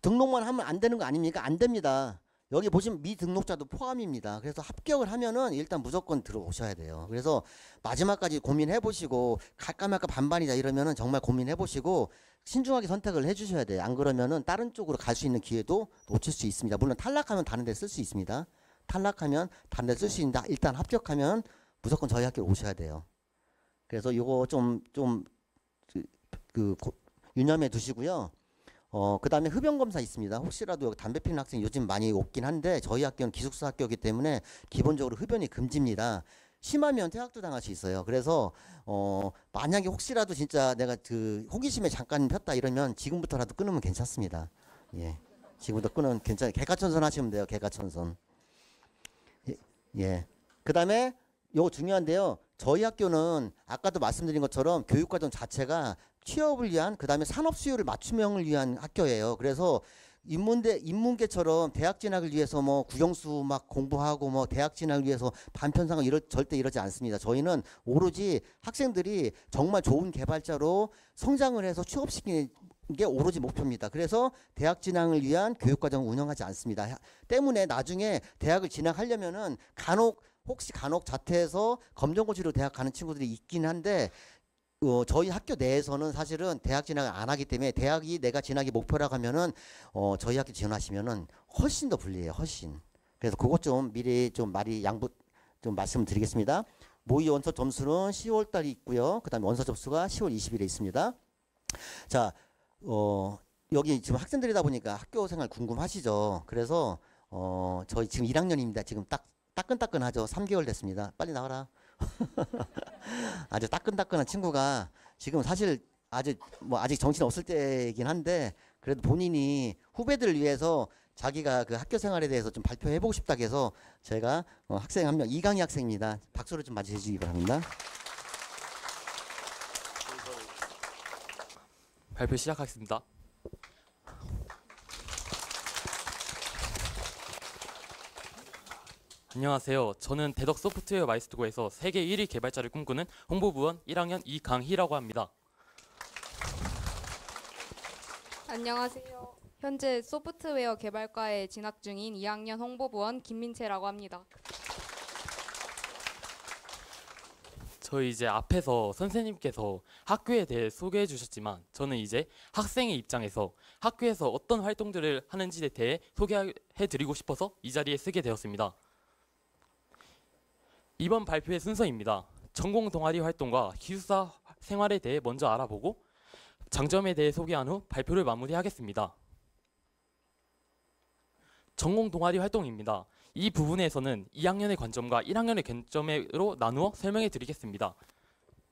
등록만 하면 안 되는 거 아닙니까? 안 됩니다. 여기 보시면 미등록자도 포함입니다. 그래서 합격을 하면은 일단 무조건 들어오셔야 돼요. 그래서 마지막까지 고민해 보시고 갈까 말까 반반이다 이러면은 정말 고민해 보시고 신중하게 선택을 해 주셔야 돼요. 안 그러면은 다른 쪽으로 갈 수 있는 기회도 놓칠 수 있습니다. 물론 탈락하면 다른 데 쓸 수 있습니다. 탈락하면 다른 데 쓸 수 있는데 일단 합격하면 무조건 저희 학교로 오셔야 돼요. 그래서 요거 좀 유념해 두시고요. 그 다음에 흡연검사 있습니다. 혹시라도 여기 담배 피는 학생이 요즘 많이 없긴 한데 저희 학교는 기숙사 학교이기 때문에 기본적으로 흡연이 금지입니다. 심하면 퇴학도 당할 수 있어요. 그래서 만약에 혹시라도 진짜 내가 그 호기심에 잠깐 폈다 이러면 지금부터라도 끊으면 괜찮습니다. 예, 지금부터 끊으면 괜찮아요. 개가천선 하시면 돼요. 개가천선. 예. 그 다음에 요거 중요한데요. 저희 학교는 아까도 말씀드린 것처럼 교육과정 자체가 취업을 위한, 그 다음에 산업 수요를 맞춤형을 위한 학교예요. 그래서 인문계처럼 대학 진학을 위해서 뭐 국영수 막 공부하고 뭐 대학 진학을 위해서 반편성을 절대 이러지 않습니다. 저희는 오로지 학생들이 정말 좋은 개발자로 성장을 해서 취업시키는 게 오로지 목표입니다. 그래서 대학 진학을 위한 교육과정을 운영하지 않습니다. 때문에 나중에 대학을 진학하려면은 혹시 간혹 자퇴해서 검정고시로 대학 가는 친구들이 있긴 한데 저희 학교 내에서는 사실은 대학 진학을 안 하기 때문에 대학이 내가 진학이 목표라고 하면은 저희 학교 지원하시면은 훨씬 더 불리해요. 훨씬. 그래서 그것 좀 미리 좀 양보 좀 말씀드리겠습니다. 모의 원서 점수는 10월 달이 있고요. 그다음에 원서 접수가 10월 20일에 있습니다. 자, 여기 지금 학생들이다 보니까 학교 생활 궁금하시죠? 그래서 저희 지금 1학년입니다. 지금 따끈따끈하죠. 3개월 됐습니다. 빨리 나와라. 아주 따끈따끈한 친구가 지금 사실 아직 정신 없을 때이긴 한데 그래도 본인이 후배들을 위해서 자기가 그 학교 생활에 대해서 좀 발표해보고 싶다고 해서 제가 학생 한 명 이강희 학생입니다. 박수를 좀 맞이해 주시기 바랍니다. 발표 시작하겠습니다. 안녕하세요. 저는 대덕 소프트웨어 마이스터고에서 세계 1위 개발자를 꿈꾸는 홍보부원 1학년 이강희라고 합니다. 안녕하세요. 현재 소프트웨어 개발과에 진학 중인 2학년 홍보부원 김민채라고 합니다. 저희 이제 앞에서 선생님께서 학교에 대해 소개해 주셨지만 저는 이제 학생의 입장에서 학교에서 어떤 활동들을 하는지에 대해 소개해 드리고 싶어서 이 자리에 쓰게 되었습니다. 이번 발표의 순서입니다. 전공 동아리 활동과 기숙사 생활에 대해 먼저 알아보고 장점에 대해 소개한 후 발표를 마무리하겠습니다. 전공 동아리 활동입니다. 이 부분에서는 2학년의 관점과 1학년의 관점으로 나누어 설명해 드리겠습니다.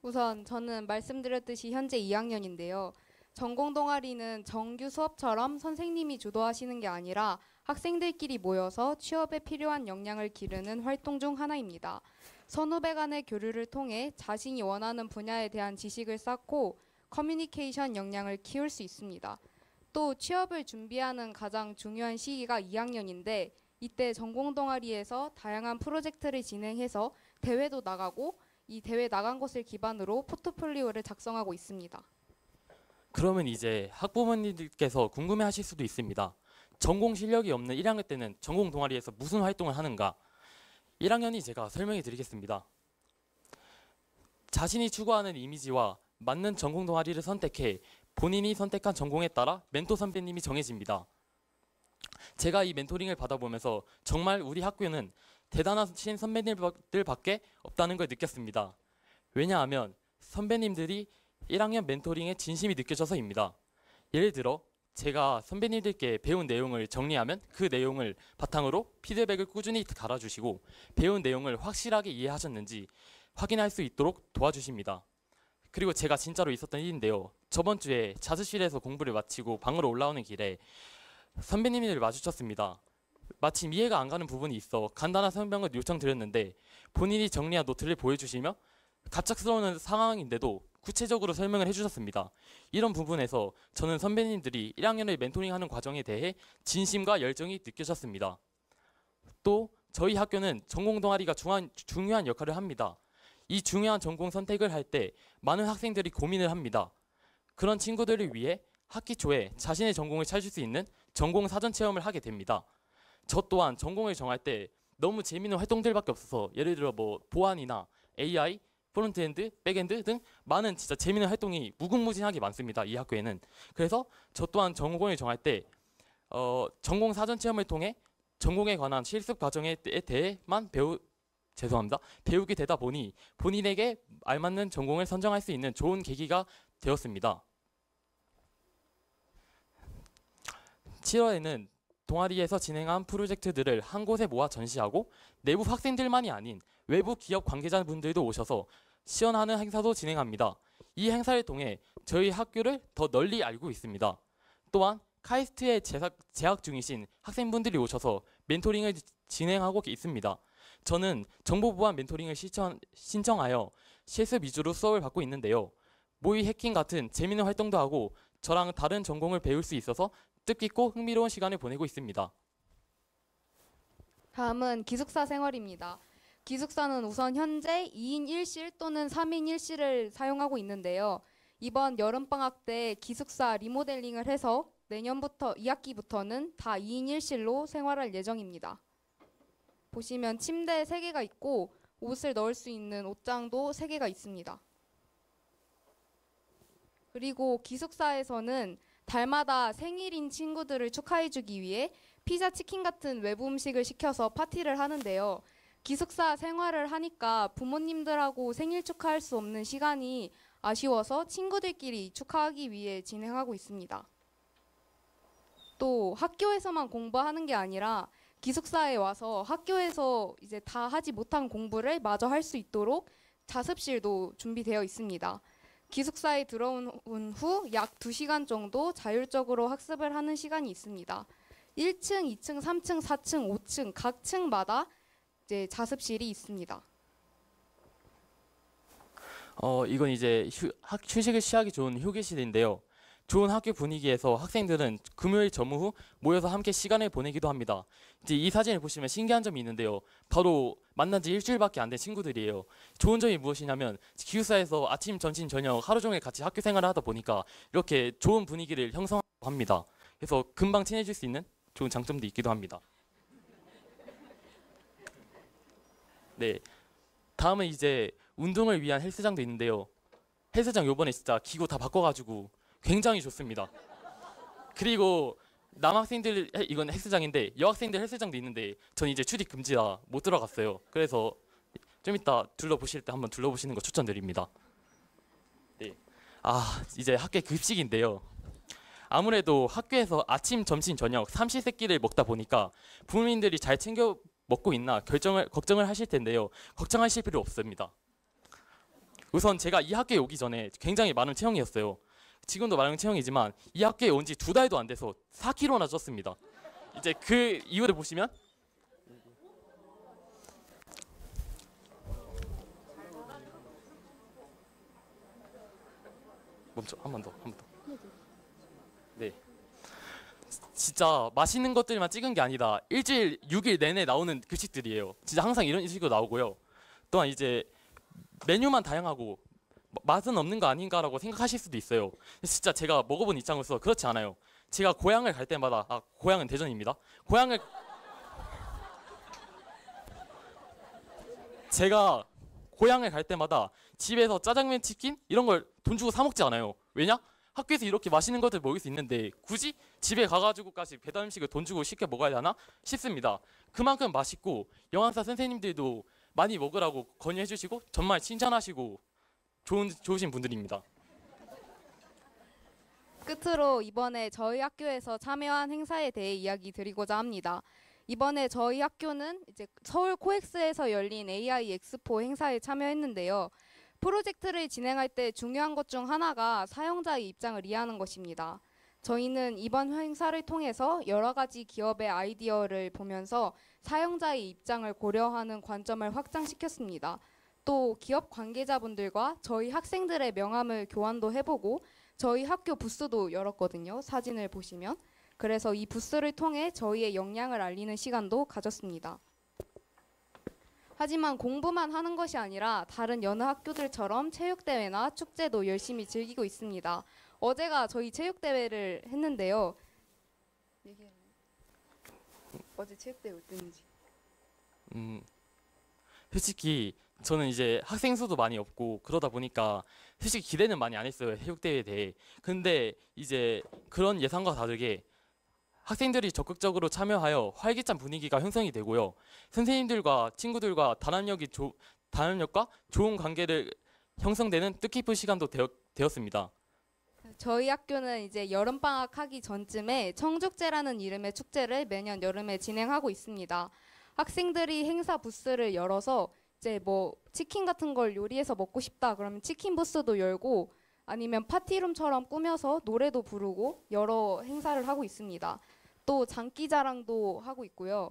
우선 저는 말씀드렸듯이 현재 2학년인데요. 전공 동아리는 정규 수업처럼 선생님이 주도하시는 게 아니라 학생들끼리 모여서 취업에 필요한 역량을 기르는 활동 중 하나입니다. 선후배 간의 교류를 통해 자신이 원하는 분야에 대한 지식을 쌓고 커뮤니케이션 역량을 키울 수 있습니다. 또 취업을 준비하는 가장 중요한 시기가 2학년인데 이때 전공 동아리에서 다양한 프로젝트를 진행해서 대회도 나가고 이 대회 나간 것을 기반으로 포트폴리오를 작성하고 있습니다. 그러면 이제 학부모님들께서 궁금해하실 수도 있습니다. 전공 실력이 없는 1학년 때는 전공 동아리에서 무슨 활동을 하는가? 1학년이 제가 설명해 드리겠습니다. 자신이 추구하는 이미지와 맞는 전공 동아리를 선택해 본인이 선택한 전공에 따라 멘토 선배님이 정해집니다. 제가 이 멘토링을 받아보면서 정말 우리 학교는 대단하신 선배님들밖에 없다는 걸 느꼈습니다. 왜냐하면 선배님들이 1학년 멘토링에 진심이 느껴져서입니다. 예를 들어 제가 선배님들께 배운 내용을 정리하면 그 내용을 바탕으로 피드백을 꾸준히 달아주시고 배운 내용을 확실하게 이해하셨는지 확인할 수 있도록 도와주십니다. 그리고 제가 진짜로 있었던 일인데요. 저번 주에 자습실에서 공부를 마치고 방으로 올라오는 길에 선배님들을 마주쳤습니다. 마침 이해가 안 가는 부분이 있어 간단한 설명을 요청드렸는데 본인이 정리한 노트를 보여주시며 갑작스러운 상황인데도 구체적으로 설명을 해주셨습니다. 이런 부분에서 저는 선배님들이 1학년을 멘토링하는 과정에 대해 진심과 열정이 느껴졌습니다. 또 저희 학교는 전공 동아리가 중요한 역할을 합니다. 이 중요한 전공 선택을 할 때 많은 학생들이 고민을 합니다. 그런 친구들을 위해 학기 초에 자신의 전공을 찾을 수 있는 전공 사전 체험을 하게 됩니다. 저 또한 전공을 정할 때 너무 재미있는 활동들밖에 없어서 예를 들어 뭐 보안이나 AI, 프론트엔드, 백엔드 등 많은 진짜 재미있는 활동이 무궁무진하게 많습니다. 이 학교에는. 그래서 저 또한 전공을 정할 때 전공 사전 체험을 통해 전공에 관한 실습 과정에 대해만 배우게 되다 보니 본인에게 알맞는 전공을 선정할 수 있는 좋은 계기가 되었습니다. 7월에는 동아리에서 진행한 프로젝트들을 한 곳에 모아 전시하고 내부 학생들만이 아닌 외부 기업 관계자분들도 오셔서 시연하는 행사도 진행합니다. 이 행사를 통해 저희 학교를 더 널리 알고 있습니다. 또한 카이스트에 재학 중이신 학생분들이 오셔서 멘토링을 진행하고 있습니다. 저는 정보보안 멘토링을 신청하여 실습 위주로 수업을 받고 있는데요. 모의 해킹 같은 재미있는 활동도 하고 저랑 다른 전공을 배울 수 있어서 뜻깊고 흥미로운 시간을 보내고 있습니다. 다음은 기숙사 생활입니다. 기숙사는 우선 현재 2인 1실 또는 3인 1실을 사용하고 있는데요. 이번 여름방학 때 기숙사 리모델링을 해서 내년부터 2학기부터는 다 2인 1실로 생활할 예정입니다. 보시면 침대 3개가 있고 옷을 넣을 수 있는 옷장도 3개가 있습니다. 그리고 기숙사에서는 달마다 생일인 친구들을 축하해주기 위해 피자, 치킨 같은 외부 음식을 시켜서 파티를 하는데요. 기숙사 생활을 하니까 부모님들하고 생일 축하할 수 없는 시간이 아쉬워서 친구들끼리 축하하기 위해 진행하고 있습니다. 또 학교에서만 공부하는 게 아니라 기숙사에 와서 학교에서 이제 다 하지 못한 공부를 마저 할 수 있도록 자습실도 준비되어 있습니다. 기숙사에 들어온 후 약 2시간 정도 자율적으로 학습을 하는 시간이 있습니다. 1층, 2층, 3층, 4층, 5층 각 층마다 이제 자습실이 있습니다. 이건 이제 휴식을 취하기 좋은 휴게실인데요. 좋은 학교 분위기에서 학생들은 금요일 점심 후 모여서 함께 시간을 보내기도 합니다. 이제 이 사진을 보시면 신기한 점이 있는데요. 바로 만난 지 일주일밖에 안 된 친구들이에요. 좋은 점이 무엇이냐면 기숙사에서 아침, 점심, 저녁 하루 종일 같이 학교 생활을 하다 보니까 이렇게 좋은 분위기를 형성하고 합니다. 그래서 금방 친해질 수 있는 좋은 장점도 있기도 합니다. 네, 다음은 이제 운동을 위한 헬스장도 있는데요. 헬스장 요번에 진짜 기구 다 바꿔가지고 굉장히 좋습니다. 그리고 남학생들 이건 헬스장인데 여학생들 헬스장도 있는데 전 이제 출입 금지라 못 들어갔어요. 그래서 좀 이따 둘러보실 때 한번 둘러보시는 거 추천드립니다. 네, 이제 학교 급식인데요. 아무래도 학교에서 아침, 점심, 저녁 삼시세끼를 먹다 보니까 부모님들이 잘 챙겨 먹고 있나 걱정을 하실 텐데요. 걱정하실 필요 없습니다. 우선 제가 이 학교에 오기 전에 굉장히 마른 체형이었어요. 지금도 마른 체형이지만 이 학교에 온 지 2달도 안 돼서 4kg나 쪘습니다. 이제 그 이유를 보시면 멈춰 한 번 더. 네. 진짜 맛있는 것들만 찍은 게 아니다. 일주일 6일 내내 나오는 급식들이에요. 진짜 항상 이런 식으로 나오고요. 또한 이제 메뉴만 다양하고 맛은 없는 거 아닌가라고 생각하실 수도 있어요. 진짜 제가 먹어본 입장으로서 그렇지 않아요. 제가 고향을 갈 때마다 고향은 대전입니다. 제가 고향을 갈 때마다 집에서 짜장면, 치킨 이런 걸 돈 주고 사 먹지 않아요. 왜냐? 학교에서 이렇게 맛있는 것들 먹을 수 있는데 굳이 집에 가가지고까지 배달 음식을 돈 주고 시켜 먹어야 하나 싶습니다. 그만큼 맛있고 영양사 선생님들도 많이 먹으라고 권유해 주시고 정말 칭찬하시고 좋으신 분들입니다. 끝으로 이번에 저희 학교에서 참여한 행사에 대해 이야기 드리고자 합니다. 이번에 저희 학교는 이제 서울 코엑스에서 열린 AI 엑스포 행사에 참여했는데요. 프로젝트를 진행할 때 중요한 것 중 하나가 사용자의 입장을 이해하는 것입니다. 저희는 이번 행사를 통해서 여러 가지 기업의 아이디어를 보면서 사용자의 입장을 고려하는 관점을 확장시켰습니다. 또 기업 관계자분들과 저희 학생들의 명함을 교환도 해보고 저희 학교 부스도 열었거든요. 사진을 보시면. 그래서 이 부스를 통해 저희의 역량을 알리는 시간도 가졌습니다. 하지만 공부만 하는 것이 아니라 다른 여느 학교들처럼 체육대회나 축제도 열심히 즐기고 있습니다. 어제가 저희 체육대회를 했는데요. 어제 체육대회 어땠는지. 솔직히 저는 이제 학생 수도 많이 없고 그러다 보니까 솔직히 기대는 많이 안 했어요. 체육대회에 대해. 근데 이제 그런 예상과 다르게 학생들이 적극적으로 참여하여 활기찬 분위기가 형성이 되고요. 선생님들과 친구들과 단합력과 좋은 관계를 형성되는 뜻깊은 시간도 되었습니다. 저희 학교는 이제 여름방학 하기 전쯤에 청축제라는 이름의 축제를 매년 여름에 진행하고 있습니다. 학생들이 행사 부스를 열어서 이제 뭐 치킨 같은 걸 요리해서 먹고 싶다 그러면 치킨 부스도 열고 아니면 파티룸처럼 꾸며서 노래도 부르고 여러 행사를 하고 있습니다. 또 장기자랑도 하고 있고요.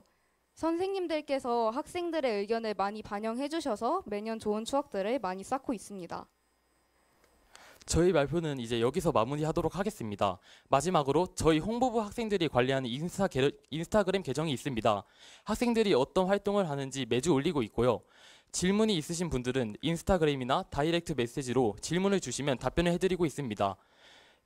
선생님들께서 학생들의 의견을 많이 반영해 주셔서 매년 좋은 추억들을 많이 쌓고 있습니다. 저희 발표는 이제 여기서 마무리하도록 하겠습니다. 마지막으로 저희 홍보부 학생들이 관리하는 인스타그램 계정이 있습니다. 학생들이 어떤 활동을 하는지 매주 올리고 있고요. 질문이 있으신 분들은 인스타그램이나 다이렉트 메시지로 질문을 주시면 답변을 해드리고 있습니다.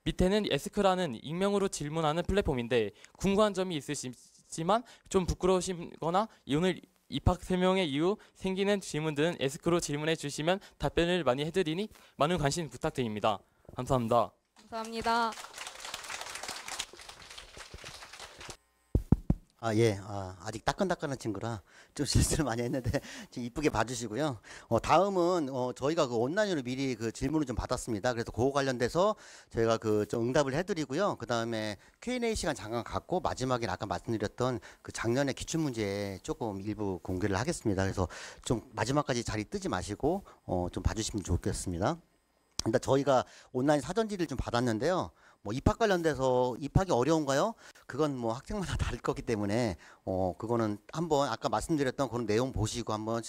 밑에는 에스크라는 익명으로 질문하는 플랫폼인데 궁금한 점이 있으시지만 좀 부끄러우시거나 오늘 입학 설명회 이후 생기는 질문들은 에스크로 질문해 주시면 답변을 많이 해드리니 많은 관심 부탁드립니다. 감사합니다. 감사합니다. 예, 아직 따끈따끈한 친구라 좀 실수를 많이 했는데 지금 이쁘게 봐주시고요. 다음은 저희가 그 온라인으로 미리 그 질문을 좀 받았습니다. 그래서 그거 관련돼서 저희가 그 좀 응답을 해드리고요. 그 다음에 Q&A 시간 잠깐 갖고 마지막에 아까 말씀드렸던 그 작년의 기출 문제 조금 일부 공개를 하겠습니다. 그래서 좀 마지막까지 자리 뜨지 마시고 좀 봐주시면 좋겠습니다. 일단 저희가 온라인 사전지를 좀 받았는데요. 뭐 입학 관련돼서 입학이 어려운가요? 그건 뭐 학생마다 다를 거기 때문에 그거는 한번 아까 말씀드렸던 그런 내용 보시고 한번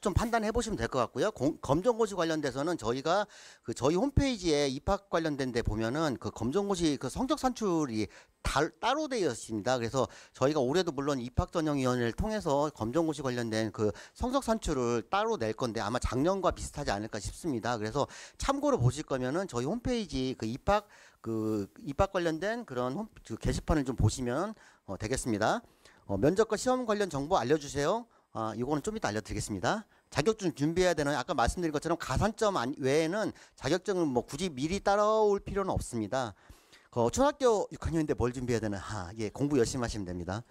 좀 판단해 보시면 될 것 같고요. 검정고시 관련돼서는 저희가 그 저희 홈페이지에 입학 관련된 데 보면은 그 검정고시 그 성적 산출이 따로 되어 있습니다. 그래서 저희가 올해도 물론 입학전형위원회를 통해서 검정고시 관련된 그 성적 산출을 따로 낼 건데 아마 작년과 비슷하지 않을까 싶습니다. 그래서 참고로 보실 거면은 저희 홈페이지 그 입학 관련된 그런 그 게시판을 좀 보시면 되겠습니다. 면접과 시험 관련 정보 알려주세요. 이거는 좀 이따 알려드리겠습니다. 자격증 준비해야 되나요? 아까 말씀드린 것처럼 가산점 외에는 자격증을 뭐 굳이 미리 따라올 필요는 없습니다. 초등학교 6학년인데 뭘 준비해야 되나? 예, 공부 열심히 하시면 됩니다.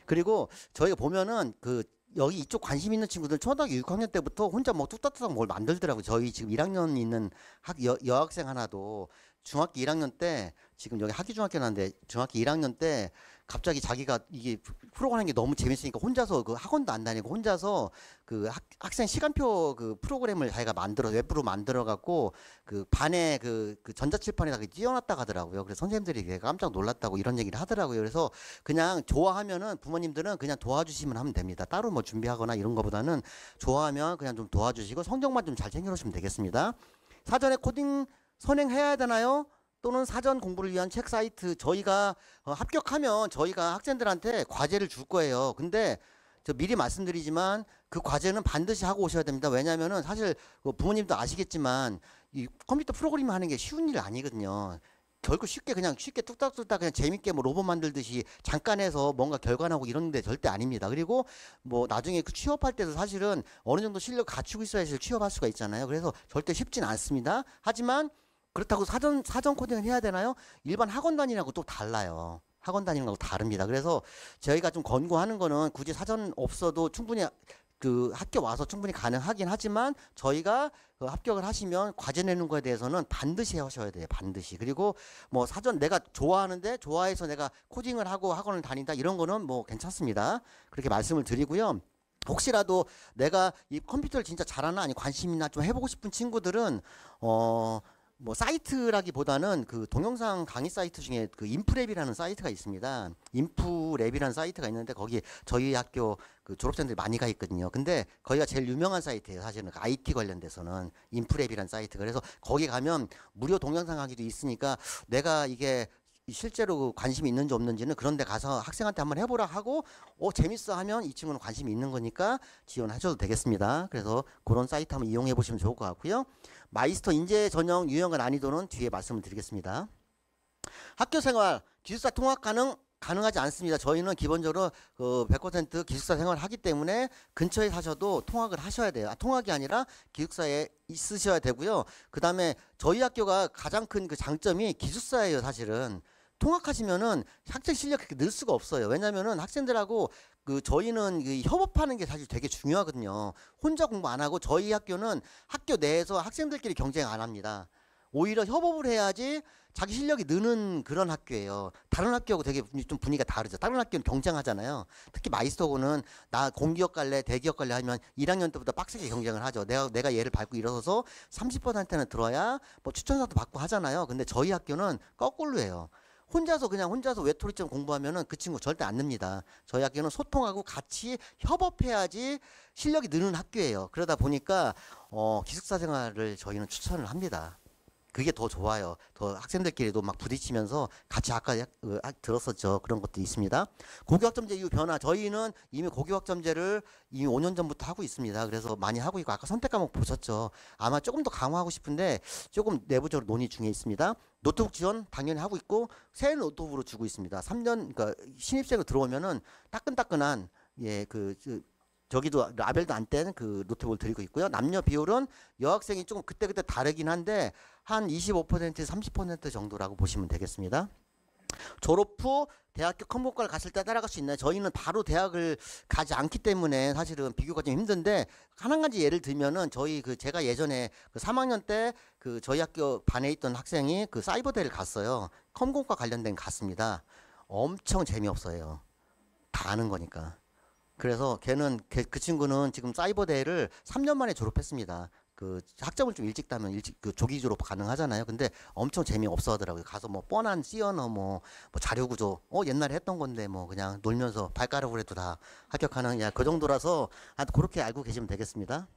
그리고 저희가 보면은 여기 이쪽 관심 있는 친구들 초등학교 6학년 때부터 혼자 뭐 뚝딱뚝딱 뭘 만들더라고요. 저희 지금 1학년 있는 여학생 하나도 중학교 1학년 때 지금 여기 학기중학교 나는데 중학교 1학년 때 갑자기 자기가 이게 프로그램 하는 게 너무 재밌으니까 혼자서 그 학원도 안 다니고 혼자서 그 학생 시간표 그 프로그램을 자기가 웹으로 만들어 갖고 그 반에 그 전자칠판에다 띄워놨다 가더라고요. 그래서 선생님들이 깜짝 놀랐다고 이런 얘기를 하더라고요. 그래서 그냥 좋아하면은 부모님들은 그냥 도와주시면 하면 됩니다. 따로 뭐 준비하거나 이런 거보다는 좋아하면 그냥 좀 도와주시고 성적만 좀 잘 챙겨놓으시면 되겠습니다. 사전에 코딩 선행해야 되나요? 또는 사전 공부를 위한 책 사이트 저희가 합격하면 저희가 학생들한테 과제를 줄 거예요. 근데 저 미리 말씀드리지만 그 과제는 반드시 하고 오셔야 됩니다. 왜냐하면은 사실 부모님도 아시겠지만 이 컴퓨터 프로그래밍 하는 게 쉬운 일 아니거든요. 결국 쉽게 뚝딱뚝딱 그냥 재밌게 뭐 로봇 만들듯이 잠깐 해서 뭔가 결과 나고 이런 데 절대 아닙니다. 그리고 뭐 나중에 그 취업할 때도 사실은 어느 정도 실력 갖추고 있어야지 취업할 수가 있잖아요. 그래서 절대 쉽진 않습니다. 하지만 그렇다고 사전 코딩을 해야 되나요? 일반 학원 다니라고 또 달라요. 학원 다니는 거하고 다릅니다. 그래서 저희가 좀 권고하는 거는 굳이 사전 없어도 충분히 그 학교 와서 충분히 가능하긴 하지만 저희가 합격을 하시면 과제 내는 거에 대해서는 반드시 하셔야 돼요. 반드시. 그리고 뭐 사전 내가 좋아하는데 좋아해서 내가 코딩을 하고 학원을 다닌다 이런 거는 뭐 괜찮습니다. 그렇게 말씀을 드리고요. 혹시라도 내가 이 컴퓨터를 진짜 잘하나 아니 관심이나 좀 해보고 싶은 친구들은 뭐 사이트라기보다는 그 동영상 강의 사이트 중에 그 인프랩이라는 사이트가 있습니다. 인프랩이라는 사이트가 있는데 거기 저희 학교 그 졸업생들이 많이 가 있거든요. 근데 거기가 제일 유명한 사이트예요. 사실은 그 IT 관련돼서는 인프랩이라는 사이트가. 그래서 거기 가면 무료 동영상 강의도 있으니까 내가 이게 실제로 관심이 있는지 없는지는 그런 데 가서 학생한테 한번 해보라 하고 재밌어 하면 이 친구는 관심이 있는 거니까 지원하셔도 되겠습니다. 그래서 그런 사이트 한번 이용해 보시면 좋을 것 같고요. 마이스터 인재 전형 유형과 난이도는 뒤에 말씀을 드리겠습니다. 학교생활 기숙사 통학 가능하지 않습니다. 저희는 기본적으로 100% 기숙사 생활을 하기 때문에 근처에 사셔도 통학을 하셔야 돼요. 통학이 아니라 기숙사에 있으셔야 되고요. 그 다음에 저희 학교가 가장 큰 그 장점이 기숙사예요. 사실은 통학하시면은 학생 실력 그렇게 늘 수가 없어요. 왜냐면은 학생들하고 저희는 협업하는 게 사실 되게 중요하거든요. 혼자 공부 안 하고 저희 학교는 학교 내에서 학생들끼리 경쟁 안 합니다. 오히려 협업을 해야지 자기 실력이 느는 그런 학교예요. 다른 학교하고 되게 좀 분위기가 다르죠. 다른 학교는 경쟁하잖아요. 특히 마이스터고는 나 공기업 갈래 대기업 갈래 하면 1학년 때부터 빡세게 경쟁을 하죠. 내가 얘를 밟고 일어서서 30%는 들어야 뭐 추천사도 받고 하잖아요. 근데 저희 학교는 거꾸로 해요. 혼자서 외톨이처럼 공부하면은 그 친구 절대 안 늡니다. 저희 학교는 소통하고 같이 협업해야지 실력이 느는 학교예요. 그러다 보니까 기숙사 생활을 저희는 추천을 합니다. 그게 더 좋아요. 더 학생들끼리도 막 부딪히면서 같이 아까 들었었죠. 그런 것도 있습니다. 고교학점제 이후 변화. 저희는 이미 고교학점제를 이미 5년 전부터 하고 있습니다. 그래서 많이 하고 있고 아까 선택 과목 보셨죠. 아마 조금 더 강화하고 싶은데 조금 내부적으로 논의 중에 있습니다. 노트북 지원 당연히 하고 있고 새 노트북으로 주고 있습니다. 3년 그러니까 신입생으로 들어오면은 따끈따끈한 저기도 라벨도 안 뗀 그 노트북을 드리고 있고요. 남녀 비율은 여학생이 조금 그때그때 다르긴 한데 한 25%에서 30% 정도라고 보시면 되겠습니다. 졸업 후 대학교 컴공과를 갔을 때 따라갈 수 있나요? 저희는 바로 대학을 가지 않기 때문에 사실은 비교가 좀 힘든데 한 가지 예를 들면은 저희 제가 예전에 3학년 때 저희 학교 반에 있던 학생이 사이버대를 갔어요. 컴공과 관련된 갔습니다. 엄청 재미없어요. 다 아는 거니까. 그래서 그 친구는 지금 사이버대를 3년 만에 졸업했습니다. 학점을 좀 일찍 따면 조기 졸업 가능하잖아요. 근데 엄청 재미없어 하더라고요. 가서 뭐 뻔한 C언어 뭐 자료 구조 옛날에 했던 건데 뭐 그냥 놀면서 발가락으로 해도 다 합격하는 그 정도라서 그렇게 알고 계시면 되겠습니다.